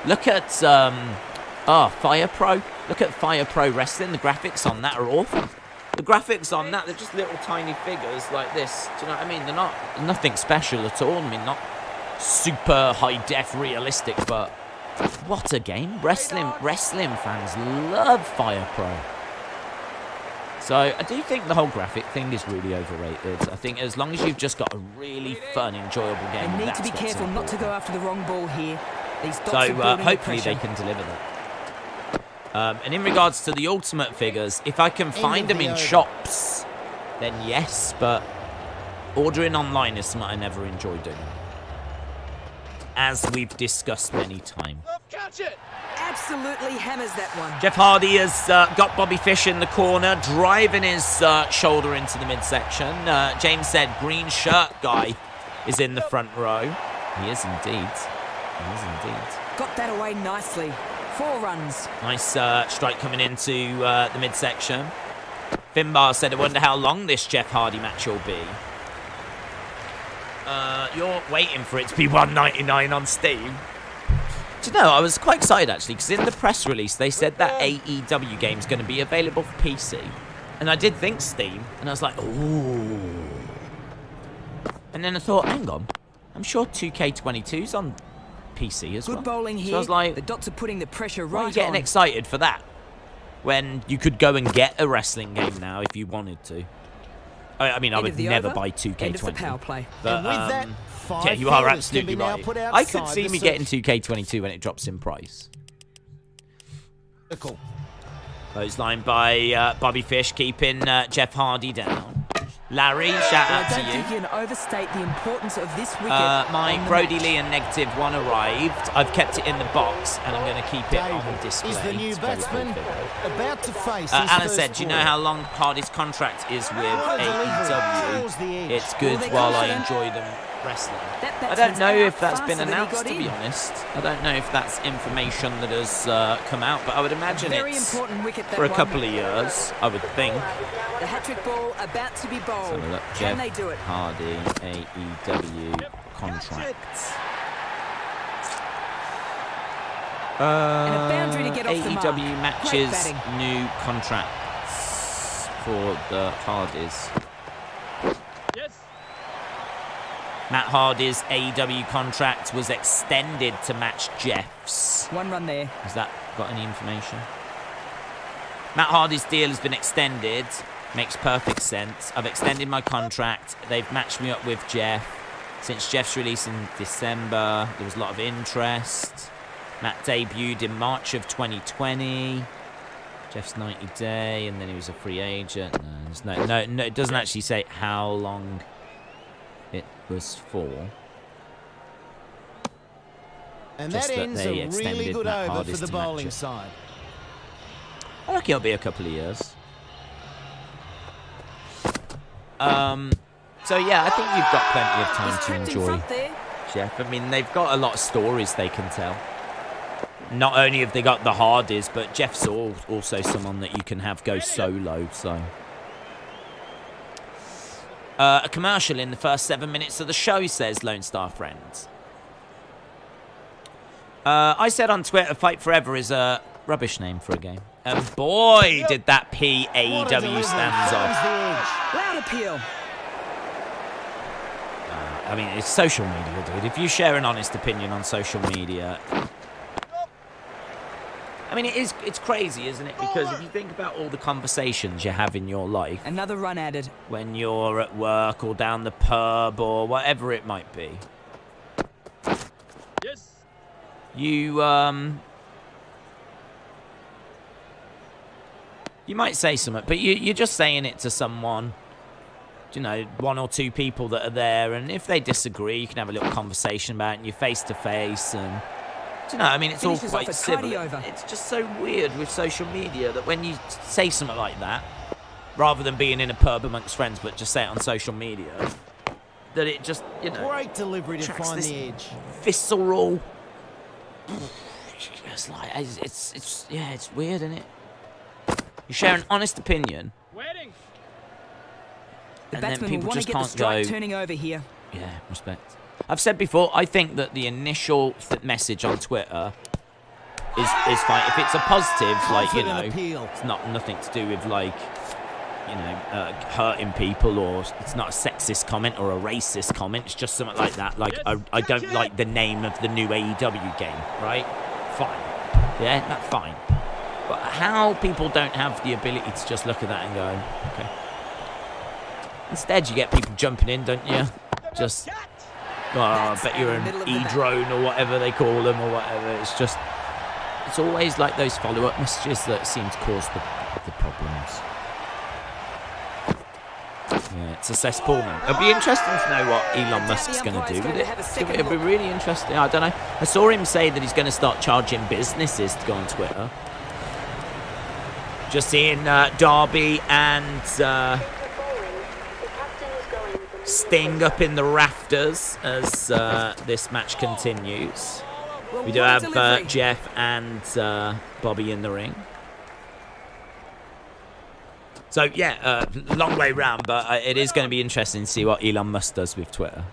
Look at Fire Pro. Look at Fire Pro Wrestling. The graphics on that are awful. The graphics on that, they're just little tiny figures like this. Do you know what I mean? They're not nothing special at all. I mean, not super high def realistic, but what a game. Wrestling fans love Fire Pro. So I do think the whole graphic thing is really overrated. I think as long as you've just got a really fun, enjoyable game, They need to be careful not to go after the wrong ball here. These dots are building hopefully pressure. they can deliver that. And in regards to the Ultimate figures, if I can find them in shops, then yes, but ordering online is something I never enjoy doing. As we've discussed many times. Absolutely hammers that one. Jeff Hardy has got Bobby Fish in the corner, driving his shoulder into the midsection. James said green shirt guy is in the front row. He is indeed. He is indeed. Got that away nicely. 4 runs. Nice strike coming into the midsection. Finbar said, I wonder how long this Jeff Hardy match will be. You're waiting for it to be $1.99 on Steam. Do you know, I was quite excited actually, because in the press release they said that AEW game's going to be available for PC. And I did think Steam, and I was like, ooh. And then I thought, hang on, I'm sure 2K22's on PC as well. Good bowling here. So I was like, the dots are putting the pressure right why are you getting on. excited for that? When you could go and get a wrestling game now if you wanted to. I mean, I would never buy 2K20. End of the power play. But, yeah, you are absolutely right. I could see me getting 2K22 when it drops in price. Clothesline by Bobby Fish, keeping Jeff Hardy down. Larry, shout out to I don't think you. you can overstate the importance of this wicket. My Brody Lee and negative one arrived. I've kept it in the box, and I'm going to keep it on display. Is the new batsman about to face Alan said, do you know how long Hardy's contract is with AEW? It's good while I enjoy them wrestling. I don't know if that's been announced, to be honest. I don't know if that's information that has come out, but I would imagine it's for a couple of years, I would think. The hat-trick ball about to be bowled. So look, Can Jeff they do it? Hardy, AEW contract. And a boundary to get off the mark. AEW Great matches batting. new contracts for the Hardys. Matt Hardy's AEW contract was extended to match Jeff's. 1 run there. Has that got any information? Matt Hardy's deal has been extended. Makes perfect sense. I've extended my contract. They've matched me up with Jeff. Since Jeff's release in December, there was a lot of interest. Matt debuted in March of 2020. Jeff's 90-day, and then he was a free agent. No, it doesn't actually say how long it was for. And Just that that ends they a really extended good Matt over Hardy's for the to match bowling it. side. I reckon it'll be a couple of years. So yeah, I think you've got plenty of time He's to tripped in enjoy front there. Jeff. I mean, they've got a lot of stories they can tell. Not only have they got the Hardys, but Jeff's also someone that you can have go solo. So a commercial in the first 7 minutes of the show, says Lone Star Friends. I said on Twitter, Fight Forever is a rubbish name for a game. And boy, did that P AEW stands off. Loud appeal. I mean, it's social media, dude. If you share an honest opinion on social media... I mean, it's crazy, isn't it? Because if you think about all the conversations you have in your life... Another run added. When you're at work or down the pub or whatever it might be. you might say something, but you're just saying it to someone, you know, 1 or 2 people that are there, and if they disagree, you can have a little conversation about it, and you're face to face, and you know, I mean, it's all Finishes quite off a civil. tidy over. It's just so weird with social media that when you say something like that, rather than being in a pub amongst friends, but just say it on social media, that it just, you know, Great delivery to attracts find this the edge. visceral. It's like it's weird, isn't it? You share an honest opinion, The and then batsman will people want to just get the can't strike go. turning over here. Yeah, respect. I've said before, I think that the initial message on Twitter is fine. If it's a positive, like, you know, it's nothing to do with, like, you know, hurting people, or it's not a sexist comment or a racist comment. It's just something like that. Like, I don't like the name of the new AEW game, right? Fine. Yeah, that's fine. But how people don't have the ability to just look at that and go, okay. Instead, you get people jumping in, don't you? Just, oh, I bet you're an E-drone or whatever they call them or whatever. It's just, it's always like those follow-up messages that seem to cause the problems. Yeah, it's a cesspool now. It'll be interesting to know what Elon Musk's going to do with it. It'll be really interesting. I don't know. I saw him say that he's going to start charging businesses to go on Twitter. Just seeing Derby and Sting up in the rafters as this match continues. We do have Jeff and Bobby in the ring. So, yeah, long way round, but it is going to be interesting to see what Elon Musk does with Twitter.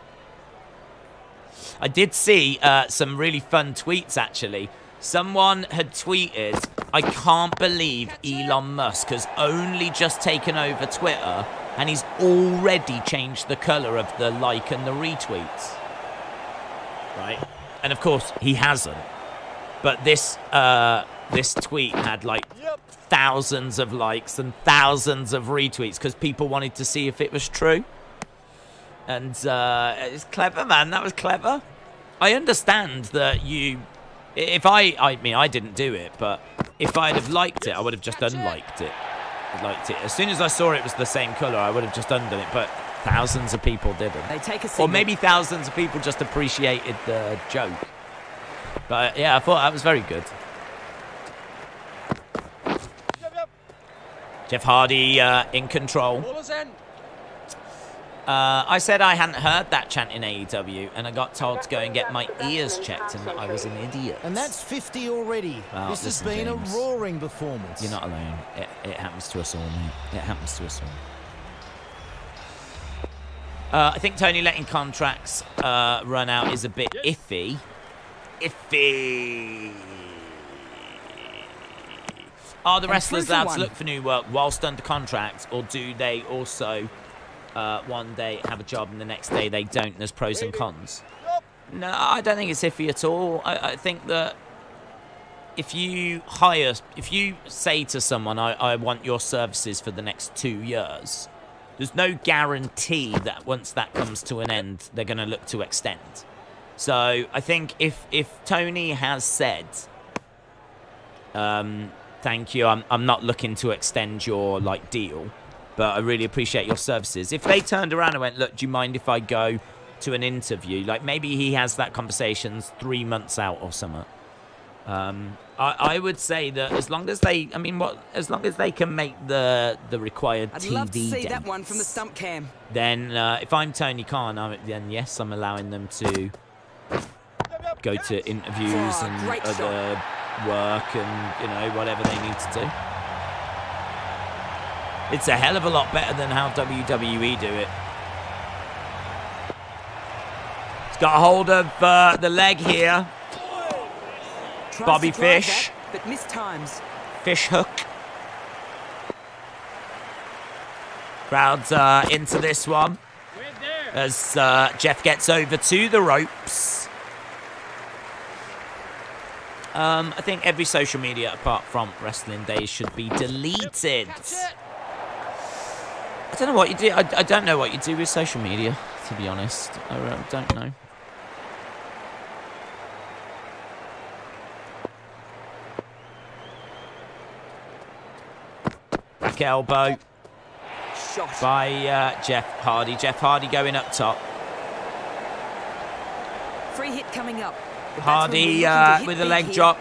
I did see some really fun tweets, actually. Someone had tweeted, I can't believe Elon Musk has only just taken over Twitter and he's already changed the colour of the like and the retweets. Right? And, of course, he hasn't. But this tweet had, like, thousands of likes and thousands of retweets because people wanted to see if it was true. And it's clever, man. That was clever. I understand that you... If I mean, I didn't do it, but if I'd have liked it, I would have just unliked it. I liked it. As soon as I saw it was the same colour, I would have just undone it, but thousands of people didn't. They take a Or signal. maybe thousands of people just appreciated the joke. But yeah, I thought that was very good. Jeff Hardy in control. I said I hadn't heard that chant in AEW, and I got told to go and get my ears checked, and that I was an idiot. And that's 50 already. Well, this has listen, been James, a roaring performance. You're not alone. It happens to us all, mate. It happens to us all. I think Tony letting contracts run out is a bit iffy. Iffy. Are the wrestlers allowed to look for new work whilst under contract, or do they also one day have a job and the next day they don't? There's pros and cons. No, I don't think it's iffy at all. I think that if you say to someone, I want your services for the next 2 years, there's no guarantee that once that comes to an end, they're going to look to extend. So I think if Tony has said, thank you, I'm not looking to extend your deal, but I really appreciate your services. If they turned around and went, look, do you mind if I go to an interview? Like maybe he has that conversation 3 months out or something. I would say that as long as they, as long as they can make the required I'd TV love to see dates, that one from the stump cam. then if I'm Tony Khan, then yes, I'm allowing them to go to interviews and great other work and, whatever they need to do. It's a hell of a lot better than how WWE do it. He's got a hold of the leg here. Tries Bobby to drive Fish. that, but missed times. Fish hook. Crowd's into this one. As Jeff gets over to the ropes. I think every social media apart from Wrestling Days should be deleted. I don't know what you do. I don't know what you do with social media, to be honest. I don't know. Back elbow Shot. by Jeff Hardy. Jeff Hardy going up top. Free hit coming up. The Hardy batsman will look to with hit a big leg here. drop.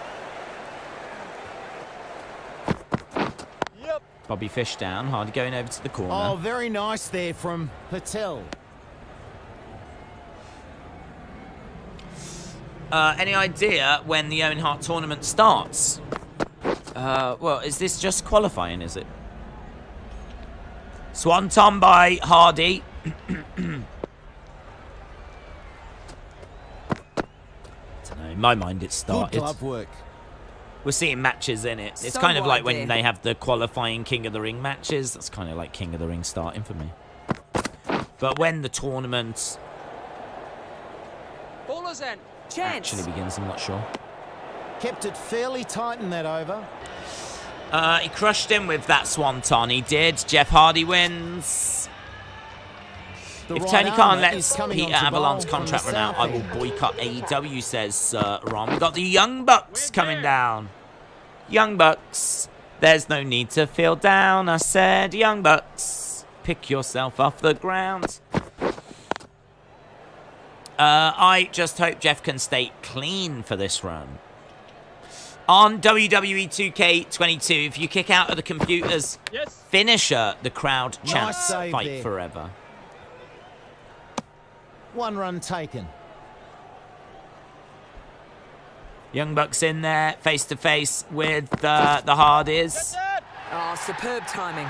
Bobby Fish down. Hardy going over to the corner. Oh, very nice there from Patel. Any idea when the Owen Hart tournament starts? Well, is this just qualifying, is it? Swanton by Hardy. Dunno, in my mind, it Good started. glove work. We're seeing matches in it. It's So kind of like wide when there. they have the qualifying King of the Ring matches. That's kind of like King of the Ring starting for me. But when the tournament Ballers end. Chance. actually begins, I'm not sure. Kept it fairly tight in that over. He crushed him with that swanton. He did. Jeff Hardy wins. The If right Tony Khan armour lets is coming Peter onto Avalon's bowl from contract the run out, I south will end. boycott AEW, says Ron. We've got the Young Bucks coming down. Young Bucks. There's no need to feel down. I said, Young Bucks, pick yourself off the ground. I just hope Jeff can stay clean for this run. On WWE 2K22, if you kick out of the computer's finisher, the crowd chants save fight there. forever. 1 run taken. Young Bucks in there, face to face with the Hardys. Oh, superb timing.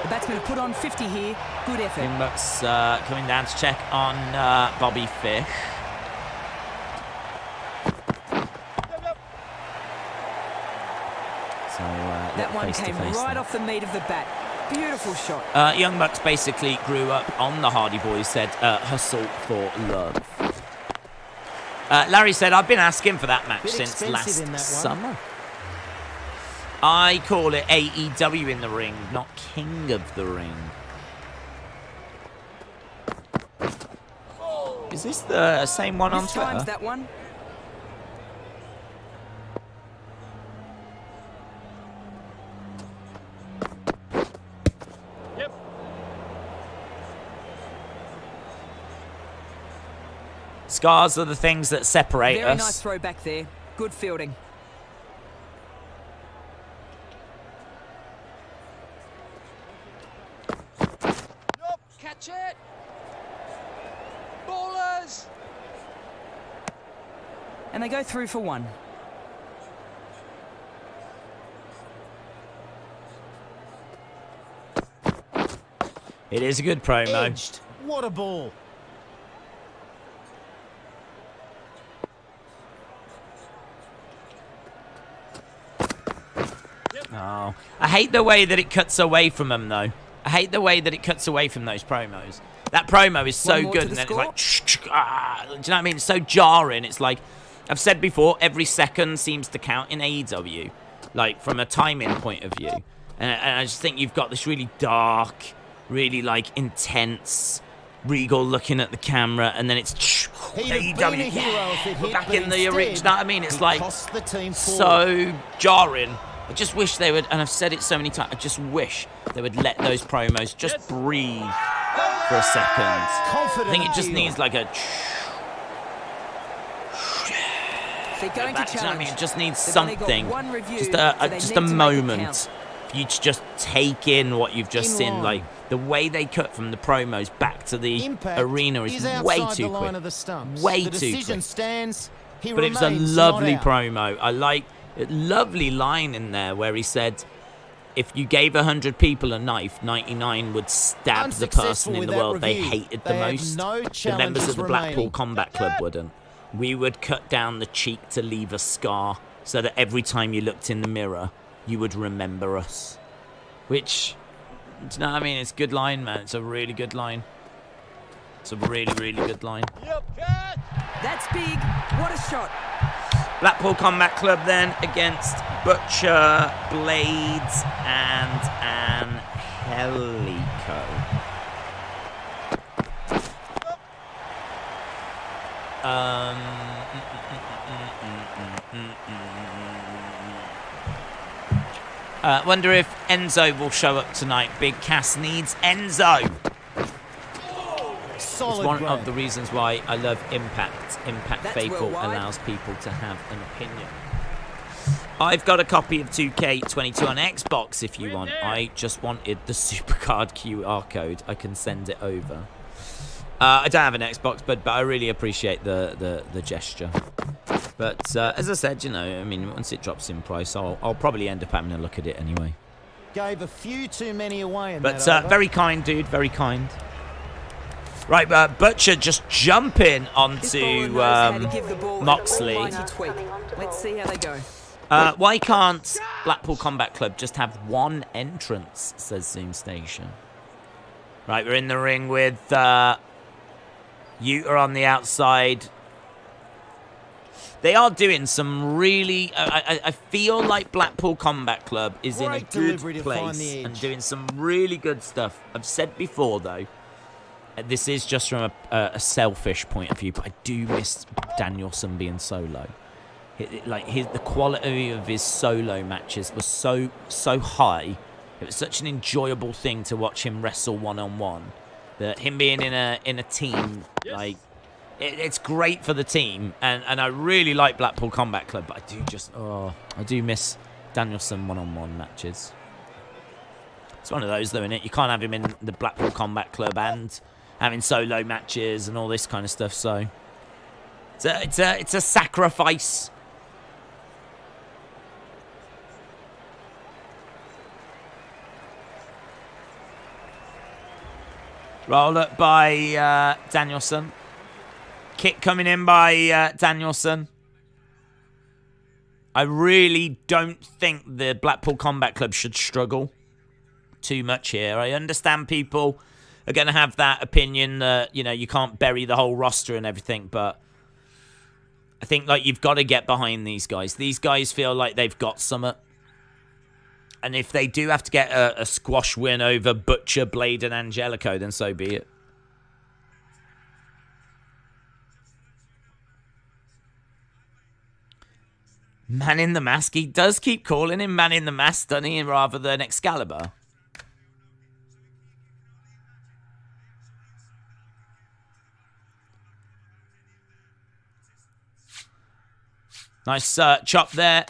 The batsmen have put on 50 here. Good effort. Young Bucks coming down to check on Bobby Fish. So That one face to came face right there. off the meat of the bat. Beautiful shot. Young Bucks basically grew up on the Hardy Boys, said hustle for love. Larry said, I've been asking for that match Bit since expensive last in that one. summer. I call it AEW in the ring, not King of the Ring. Is this the same one on This time's Twitter? that one. Scars are the things that separate Very us. nice throw back there. Good fielding. Catch it. Ballers. And they go through for one. It is a good promo. Edged. What a ball. Oh, I hate the way that it cuts away from them, though. I hate the way that it cuts away from those promos. That promo is so One more good, to and the then it's like, do you know what I mean? It's so jarring. It's like, I've said before, every second seems to count in AEW, like from a timing point of view. And I just think you've got this really dark, really like intense, Regal looking at the camera, and then it's He'd have been a AEW. hero if it We're hit, back but in the instead, original. You know what I mean? It's he like cost the team forward. so jarring. I just wish they would, and I've said it so many times, I just wish they would let those promos just breathe for a second. Confident I think it just heel. needs like a... They're going that, to do you know what I challenge. mean? It just needs They've only got something. one review, Just so a they just need a to make it moment count. for you to just take in what you've just In seen. line. Like, the way they cut from the promos back to the Impact arena is outside way the too line quick. of the stumps. Way the too decision quick. stands. He But it was a remains lovely not out. promo. I like a lovely line in there where he said, if you gave 100 people a knife, 99 would stab the person Unsuccessful in with the that world they review. hated They the have most. no The members of the challenges Blackpool remaining. Combat Club wouldn't. We would cut down the cheek to leave a scar so that every time you looked in the mirror, you would remember us. Which, do you know what I mean? It's a good line, man. It's a really good line. It's a really, really good line. That's big. What a shot. Blackpool Combat Club then against Butcher, Blades, and Angelico. Wonder if Enzo will show up tonight. Big Cass needs Enzo. It's one of the reasons why I love Impact. Impact That's Faithful well wide. allows people to have an opinion. I've got a copy of 2K22 on Xbox if you want. I just wanted the Supercard QR code. I can send it over. I don't have an Xbox, but I really appreciate the gesture. But as I said, you know, I mean, once it drops in price, I'll probably end up having a look at it anyway. Gave a few too many away in But that over. very kind, dude. Very kind. Right, Butcher just jumping This onto bowler knows how to give the ball Moxley. an almighty tweak. Let's see how they go. Why can't Blackpool Combat Club just have one entrance, says Zoom Station. Right, we're in the ring with Utah on the outside. They are doing some really... I feel like Blackpool Combat Club is in a Great good delivery to find place the and edge. doing some really good stuff. I've said before, though, this is just from a selfish point of view, but I do miss Danielson being solo. The quality of his solo matches was so high. It was such an enjoyable thing to watch him wrestle one-on-one. That him being in a team, like, it's great for the team, and I really like Blackpool Combat Club, but I do miss Danielson one-on-one matches. It's one of those, though, isn't it? You can't have him in the Blackpool Combat Club and having solo matches and all this kind of stuff. So it's a sacrifice. Roll up by Danielson. Kick coming in by Danielson. I really don't think the Blackpool Combat Club should struggle too much here. I understand people are going to have that opinion that, you know, you can't bury the whole roster and everything, but I think, like, you've got to get behind these guys. These guys feel like they've got something. And if they do have to get a squash win over Butcher, Blade, and Angelico, then so be it. Man in the Mask. He does keep calling him Man in the Mask, doesn't he, rather than Excalibur. Nice chop there